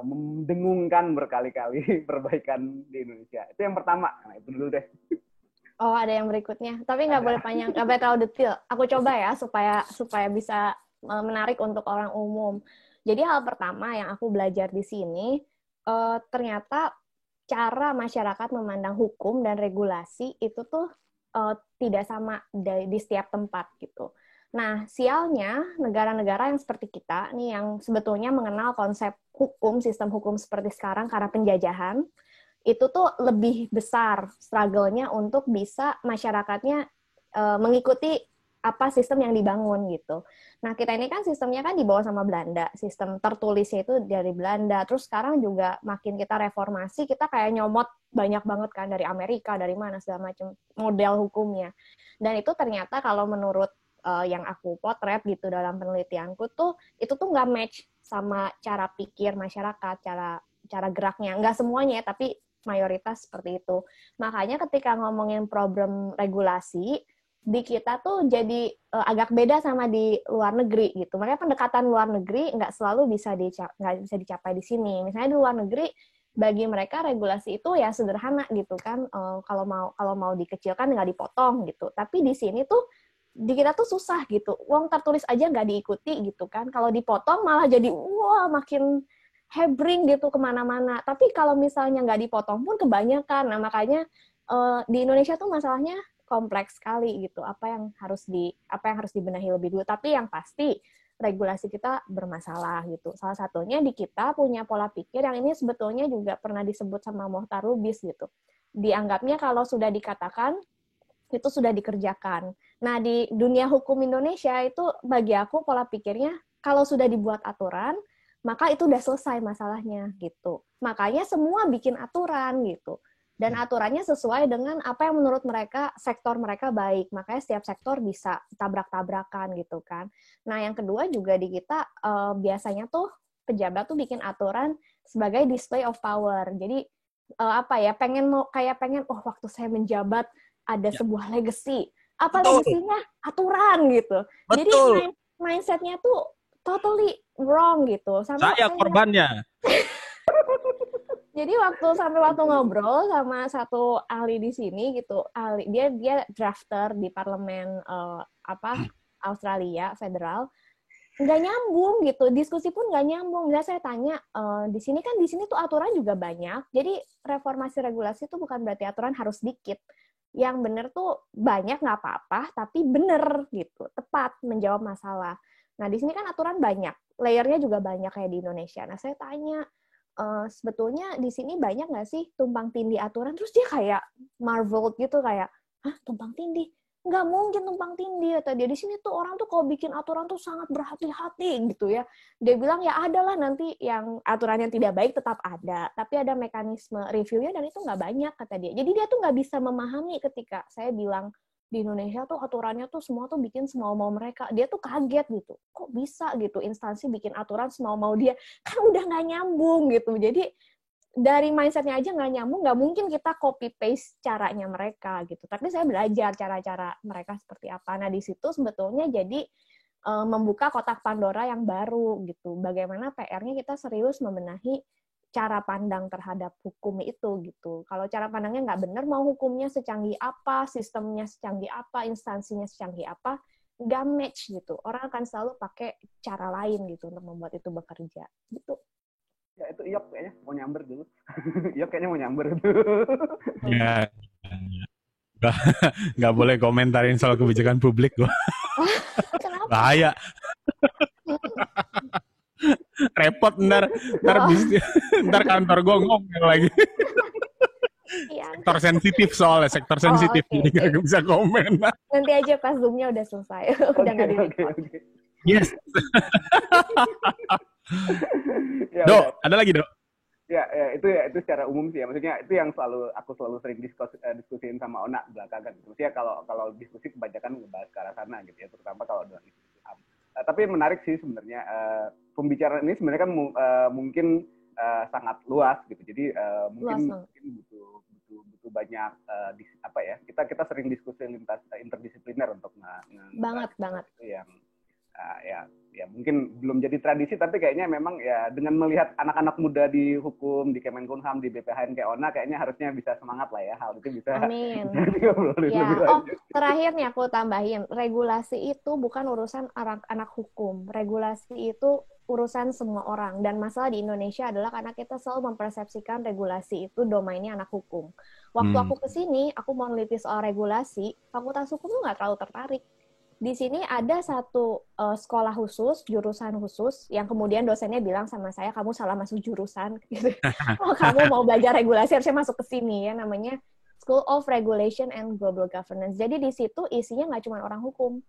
mendengungkan berkali-kali perbaikan di Indonesia. Itu yang pertama. Nah, itu dulu deh. Oh, ada yang berikutnya. Tapi nggak boleh panjang, nggak boleh terlalu detail. Aku coba ya supaya bisa menarik untuk orang umum. Jadi hal pertama yang aku belajar di sini, ternyata cara masyarakat memandang hukum dan regulasi itu tuh tidak sama di setiap tempat gitu. Nah, sialnya negara-negara yang seperti kita nih yang sebetulnya mengenal konsep hukum, sistem hukum seperti sekarang karena penjajahan, itu tuh lebih besar struggle-nya untuk bisa masyarakatnya mengikuti apa sistem yang dibangun gitu. Nah, kita ini kan sistemnya kan dibawa sama Belanda, sistem tertulisnya itu dari Belanda. Terus sekarang juga makin kita reformasi, kita kayak nyomot banyak banget kan dari Amerika, dari mana segala macam model hukumnya. Dan itu ternyata kalau menurut yang aku potret gitu dalam penelitianku tuh, itu tuh nggak match sama cara pikir masyarakat, cara geraknya. Nggak semuanya, tapi mayoritas seperti itu. Makanya ketika ngomongin problem regulasi, di kita tuh jadi agak beda sama di luar negeri gitu. Makanya pendekatan luar negeri nggak selalu bisa dicapai di sini. Misalnya di luar negeri bagi mereka regulasi itu ya sederhana gitu kan. Kalau mau dikecilkan nggak dipotong gitu. Tapi di sini tuh di kita tuh susah gitu. Uang tertulis aja nggak diikuti gitu kan. Kalau dipotong malah jadi wah makin hebring gitu kemana-mana. Tapi kalau misalnya nggak dipotong pun kebanyakan. Nah makanya di Indonesia tuh masalahnya kompleks sekali gitu. Apa yang harus dibenahi lebih dulu. Tapi yang pasti regulasi kita bermasalah gitu. Salah satunya di kita punya pola pikir yang ini sebetulnya juga pernah disebut sama Mohtar Lubis gitu. Dianggapnya kalau sudah dikatakan itu sudah dikerjakan. Nah di dunia hukum Indonesia itu bagi aku pola pikirnya kalau sudah dibuat aturan maka itu udah selesai masalahnya gitu. Makanya semua bikin aturan gitu. Dan aturannya sesuai dengan apa yang menurut mereka, sektor mereka baik. Makanya setiap sektor bisa tabrak-tabrakan gitu kan. Nah yang kedua juga di kita biasanya tuh pejabat tuh bikin aturan sebagai display of power. Jadi pengen waktu saya menjabat ada sebuah legacy. Apa legasinya? Aturan gitu. Betul. Jadi mindsetnya tuh totally wrong gitu. Saya korbannya. Jadi waktu ngobrol sama satu ahli di sini gitu, dia drafter di parlemen Australia federal, nggak nyambung gitu, diskusi pun nggak nyambung. Nggak saya tanya di sini tuh aturan juga banyak, jadi reformasi regulasi itu bukan berarti aturan harus dikit. Yang bener tuh banyak nggak apa-apa, tapi bener gitu, tepat menjawab masalah. Nah di sini kan aturan banyak, layernya juga banyak kayak di Indonesia. Nah saya tanya, sebetulnya di sini banyak nggak sih tumpang tindih aturan? Terus dia kayak marveled gitu, kayak, hah tumpang tindih? Nggak mungkin tumpang tindih, kata dia. Di sini tuh orang tuh kalau bikin aturan tuh sangat berhati-hati gitu ya. Dia bilang ya adalah nanti yang aturan yang tidak baik tetap ada, tapi ada mekanisme reviewnya dan itu nggak banyak, kata dia. Jadi dia tuh nggak bisa memahami ketika saya bilang, di Indonesia tuh aturannya tuh semua tuh bikin semau-mau mereka. Dia tuh kaget gitu. Kok bisa gitu instansi bikin aturan semau-mau dia? Kan udah nggak nyambung gitu. Jadi dari mindsetnya aja nggak nyambung, nggak mungkin kita copy-paste caranya mereka gitu. Tapi saya belajar cara-cara mereka seperti apa. Nah di situ sebetulnya jadi membuka kotak Pandora yang baru gitu. Bagaimana PR-nya kita serius membenahi cara pandang terhadap hukum itu gitu. Kalau cara pandangnya nggak benar, mau hukumnya secanggih apa, sistemnya secanggih apa, instansinya secanggih apa, nggak match gitu. Orang akan selalu pakai cara lain gitu untuk membuat itu bekerja. Gitu. Ya itu Iyok kayaknya mau nyamber dulu. Iyok kayaknya mau nyamber dulu. Ya, nggak boleh komentarin soal kebijakan publik gua. Kenapa? Bahaya. Repot ntar kantor gua ngomel lagi. Iya. Sektor sensitif soalnya, sektor sensitif. Oke, Jadi nggak bisa komen. Nanti aja pas Zoom-nya udah selesai. Udah nggak di-record. Yes. Ya, Dok, udah. ada lagi, Dok? Ya itu secara umum sih ya. Maksudnya itu yang aku selalu sering diskusiin sama Ona belakangan. Maksudnya kalau diskusi kebanyakan ngebahas ke arah sana gitu ya, terutama kalau dalam diskusi HAM. Tapi menarik sih sebenarnya pembicaraan ini sebenarnya kan mungkin sangat luas gitu. Jadi mungkin butuh banyak kita sering diskusi lintas interdisipliner untuk banget itu yang ya mungkin belum jadi tradisi, tapi kayaknya memang ya dengan melihat anak-anak muda di hukum, di Kemenkumham, di BPHN kayak Ona, kayaknya harusnya bisa semangat lah ya, hal itu bisa. Amin. Ya, terakhir nih aku tambahin, regulasi itu bukan urusan anak hukum, regulasi itu urusan semua orang, dan masalah di Indonesia adalah karena kita selalu mempersepsikan regulasi itu domainnya anak hukum. Waktu aku kesini, aku mau neliti soal regulasi, fakultas hukum tuh nggak terlalu tertarik. Di sini ada satu sekolah khusus, jurusan khusus, yang kemudian dosennya bilang sama saya, kamu salah masuk jurusan. Gitu. Oh, kamu mau belajar regulasi, harusnya masuk ke sini ya, namanya School of Regulation and Global Governance. Jadi di situ isinya nggak cuma orang hukum,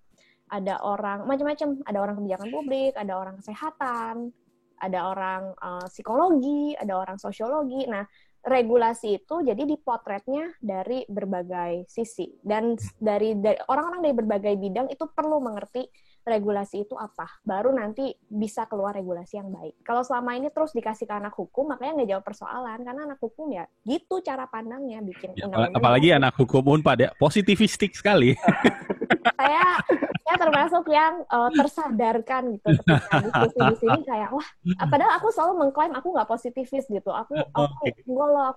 ada orang macam-macam, ada orang kebijakan publik, ada orang kesehatan, ada orang psikologi, ada orang sosiologi. Nah, regulasi itu jadi dipotretnya dari berbagai sisi, dan dari orang-orang dari berbagai bidang itu perlu mengerti regulasi itu apa, baru nanti bisa keluar regulasi yang baik. Kalau selama ini terus dikasih ke anak hukum, makanya nggak jawab persoalan, karena anak hukum ya gitu cara pandangnya bikin undang-undang. Apalagi anak hukum Unpad ya, positivistik sekali. saya termasuk yang tersadarkan gitu ketika diskusi di sini, kayak wah, padahal aku selalu mengklaim aku nggak positivis gitu, aku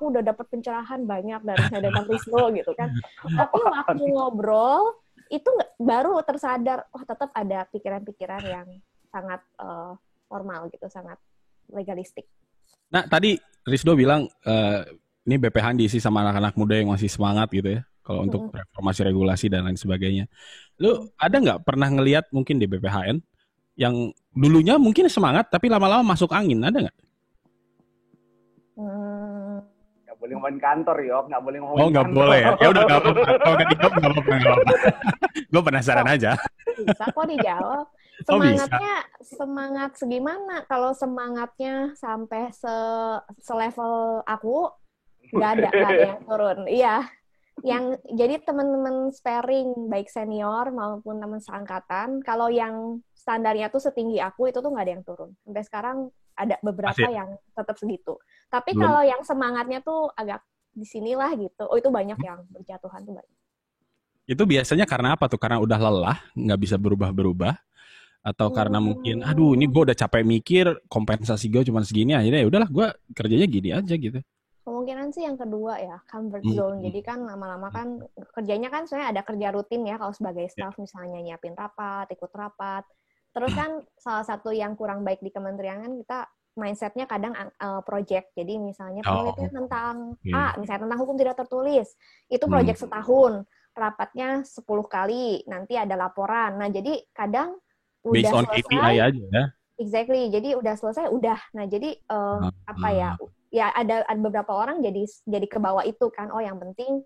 udah dapat pencerahan banyak dari saya dan Rizno gitu kan, tapi waktu ngobrol itu baru tersadar, wah tetap ada pikiran-pikiran yang sangat formal gitu, sangat legalistik. Nah tadi Rizno bilang ini BPH diisi sama anak-anak muda yang masih semangat gitu ya, kalau untuk reformasi regulasi dan lain sebagainya. Lu ada nggak pernah ngelihat mungkin di BPHN yang dulunya mungkin semangat tapi lama-lama masuk angin, ada nggak? Nggak boleh ngomongin kantor, Yok. Nggak boleh ngomongin kantor. Oh, nggak boleh ya? Ya udah, nggak apa-apa. Kalau nggak dijawab, nggak apa-apa. Gue penasaran aja. Bisa kok dijawab. Semangat segimana? Kalau semangatnya sampai selevel aku, nggak ada yang turun. Iya. Jadi teman-teman sparing, baik senior maupun teman seangkatan, kalau yang standarnya tuh setinggi aku, itu tuh nggak ada yang turun. Sampai sekarang ada beberapa yang tetap segitu. Tapi kalau yang semangatnya tuh agak disinilah gitu, itu banyak yang berjatuhan tuh banyak. Itu biasanya karena apa tuh? Karena udah lelah, nggak bisa berubah-berubah, atau karena mungkin, aduh ini gue udah capek mikir, kompensasi gue cuma segini, akhirnya ya udahlah gue kerjanya gini aja gitu. Kemungkinan sih yang kedua ya, comfort zone. Jadi kan lama-lama kan kerjanya kan sebenarnya ada kerja rutin ya, kalau sebagai staff misalnya nyiapin rapat, ikut rapat. Terus kan salah satu yang kurang baik di kementerian kan kita mindsetnya kadang project. Jadi misalnya penelitian tentang misalnya tentang hukum tidak tertulis, itu project setahun, rapatnya 10 kali, nanti ada laporan. Nah jadi kadang udah based on selesai, KPI aja ya. Exactly. Jadi udah selesai, udah. Nah jadi ya ada beberapa orang jadi ke bawah itu kan, oh yang penting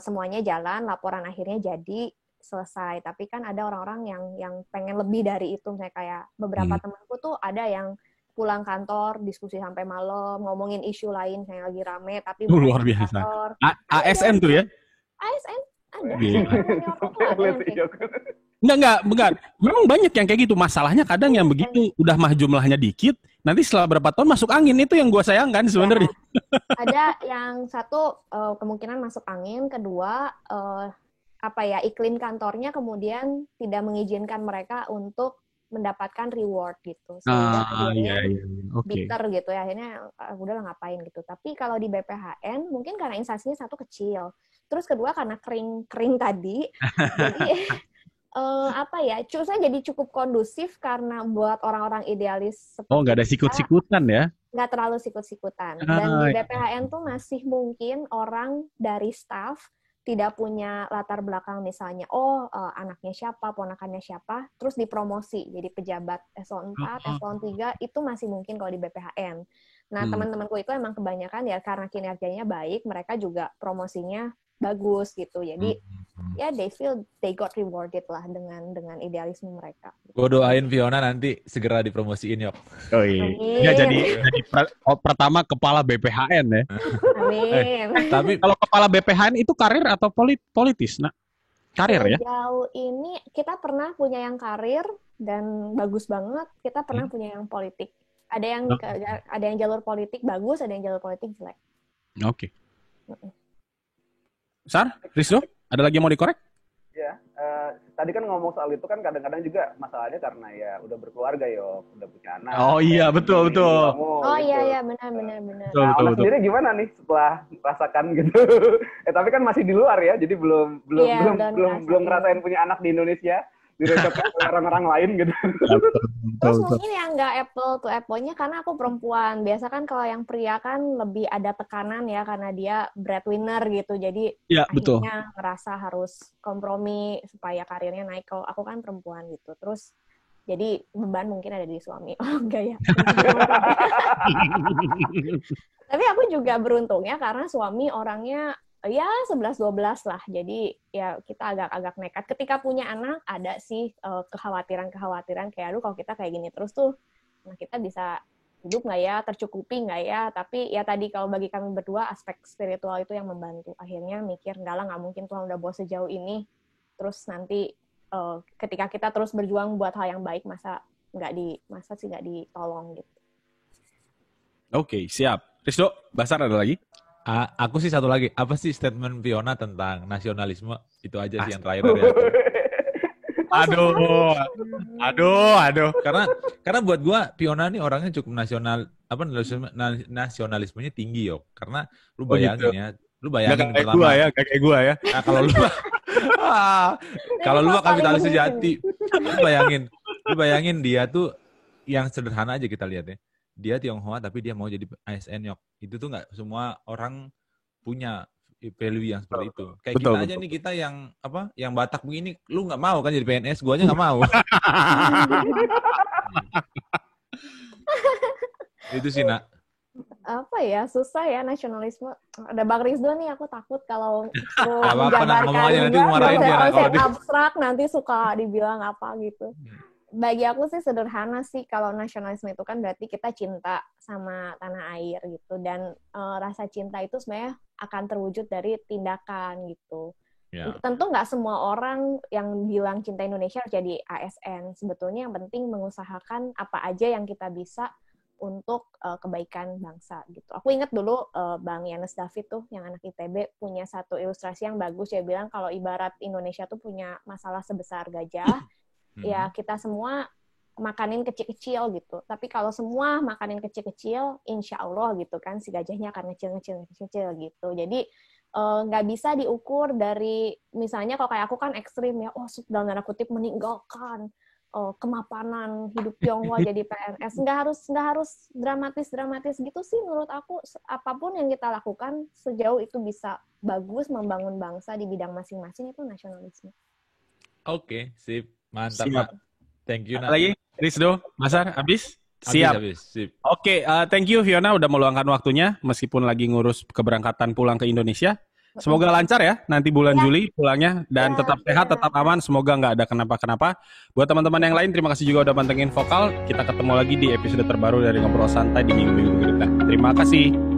semuanya jalan, laporan akhirnya jadi selesai. Tapi kan ada orang-orang yang pengen lebih dari itu, misalnya kayak beberapa temanku tuh ada yang pulang kantor diskusi sampai malam, ngomongin isu lain yang lagi rame, tapi luar biasa. ASN tuh ya? ASN ada. Enggak. Memang banyak yang kayak gitu. Masalahnya kadang yang begitu udah mah jumlahnya dikit, nanti setelah berapa tahun masuk angin, itu yang gue sayangkan sebenarnya. Ya. Ada yang satu kemungkinan masuk angin, kedua iklim kantornya kemudian tidak mengizinkan mereka untuk mendapatkan reward gitu, sehingga akhirnya bitter gitu ya, akhirnya udahlah ngapain gitu. Tapi kalau di BPHN mungkin karena instansinya satu kecil, terus kedua karena kering tadi, jadi apa ya? Saya jadi cukup kondusif karena buat orang-orang idealis seperti nggak ada sikut-sikutan ya? Nggak terlalu sikut-sikutan. Dan di BPHN tuh masih mungkin orang dari staff tidak punya latar belakang misalnya, anaknya siapa, ponakannya siapa, terus dipromosi jadi pejabat eselon 4, eselon 3, itu masih mungkin kalau di BPHN. Nah, teman-temanku itu emang kebanyakan ya karena kinerjanya baik, mereka juga promosinya bagus gitu. Jadi ya they got rewarded lah dengan idealisme mereka. Gue doain Fiona nanti segera dipromosiin yuk. Oh iya. Ya, jadi pertama kepala BPHN ya. Amin. Tapi kalau kepala BPHN itu karir atau politis, Nak? Karir ya? Sejauh ini kita pernah punya yang karir dan bagus banget. Kita pernah punya yang politik. Ada yang jalur politik bagus, ada yang jalur politik jelek. Oke. Sar, Rizdo, ada lagi yang mau dikorek? Ya, tadi kan ngomong soal itu kan kadang-kadang juga masalahnya karena ya udah berkeluarga udah punya anak. Oh iya, betul. Iya, benar. Nah, Ona sendiri gimana nih setelah merasakan gitu? Tapi kan masih di luar ya, jadi belum ngerasain punya anak di Indonesia. Direcokin orang-orang lain gitu. Terus mungkin yang nggak apple to apple-nya karena aku perempuan. Biasa kan kalau yang pria kan lebih ada tekanan ya karena dia breadwinner gitu. Jadi akhirnya ngerasa harus kompromi supaya karirnya naik. Kalau aku kan perempuan gitu. Terus jadi beban mungkin ada di suami. Oh enggak ya. Tapi aku juga beruntungnya karena suami orangnya ya 11-12 lah. Jadi ya kita agak nekat. Ketika punya anak ada sih kekhawatiran kayak aduh kalau kita kayak gini terus tuh nah kita bisa hidup nggak ya, tercukupi nggak ya. Tapi ya tadi kalau bagi kami berdua aspek spiritual itu yang membantu. Akhirnya mikir nggak mungkin Tuhan udah bawa sejauh ini. Terus nanti ketika kita terus berjuang buat hal yang baik masa nggak ditolong gitu. Oke, siap. Rizdo, Basar ada lagi? Aku sih satu lagi. Apa sih statement Fiona tentang nasionalisme? Itu aja sih yang terakhir dari aku. Aduh. Karena buat gua Fiona nih orangnya cukup nasionalismenya tinggi karena lu bayangin ya. Lu bayangin kayak gua ya. Nah, kalau lu kapitalis sejati. Lu bayangin dia tuh yang sederhana aja kita lihat ya. Dia Tionghoa tapi dia mau jadi ASN itu tuh nggak semua orang punya value yang seperti itu. Kayak kita aja nih kita yang Batak begini, lu nggak mau kan jadi PNS, gua aja nggak mau. Itu sih Nak. Apa ya susah ya nasionalisme. Ada Bang Rizdo nih aku takut kalau menjabarkan konsep abstrak nanti suka dibilang apa gitu. Bagi aku sih sederhana sih kalau nasionalisme itu kan berarti kita cinta sama tanah air gitu dan rasa cinta itu sebenarnya akan terwujud dari tindakan gitu. Yeah. Tentu nggak semua orang yang bilang cinta Indonesia harus jadi ASN. Sebetulnya yang penting mengusahakan apa aja yang kita bisa untuk kebaikan bangsa gitu. Aku ingat dulu Bang Yanes David tuh yang anak ITB punya satu ilustrasi yang bagus. Dia bilang kalau ibarat Indonesia tuh punya masalah sebesar gajah. Ya kita semua makanin kecil-kecil gitu. Tapi kalau semua makanin kecil-kecil, insya Allah gitu kan si gajahnya akan ngecil gitu. Jadi nggak bisa diukur dari misalnya kalau kayak aku kan ekstrim ya, dalam tanda kutip meninggalkan kemapanan hidup Tionghoa jadi PNS. Nggak harus dramatis gitu sih menurut aku. Apapun yang kita lakukan sejauh itu bisa bagus membangun bangsa di bidang masing-masing itu nasionalisme. Oke, sip. Mantap. Thank you. Lagi, Rizdo, Basar, habis? Siap. Sip. Oke, thank you Fiona udah meluangkan waktunya meskipun lagi ngurus keberangkatan pulang ke Indonesia. Semoga lancar ya nanti bulan Juli pulangnya dan tetap sehat, tetap aman. Semoga nggak ada kenapa-kenapa. Buat teman-teman yang lain, terima kasih juga udah pantengin Vokal. Kita ketemu lagi di episode terbaru dari Ngobrol Santai di minggu-minggu berikutnya. Terima kasih.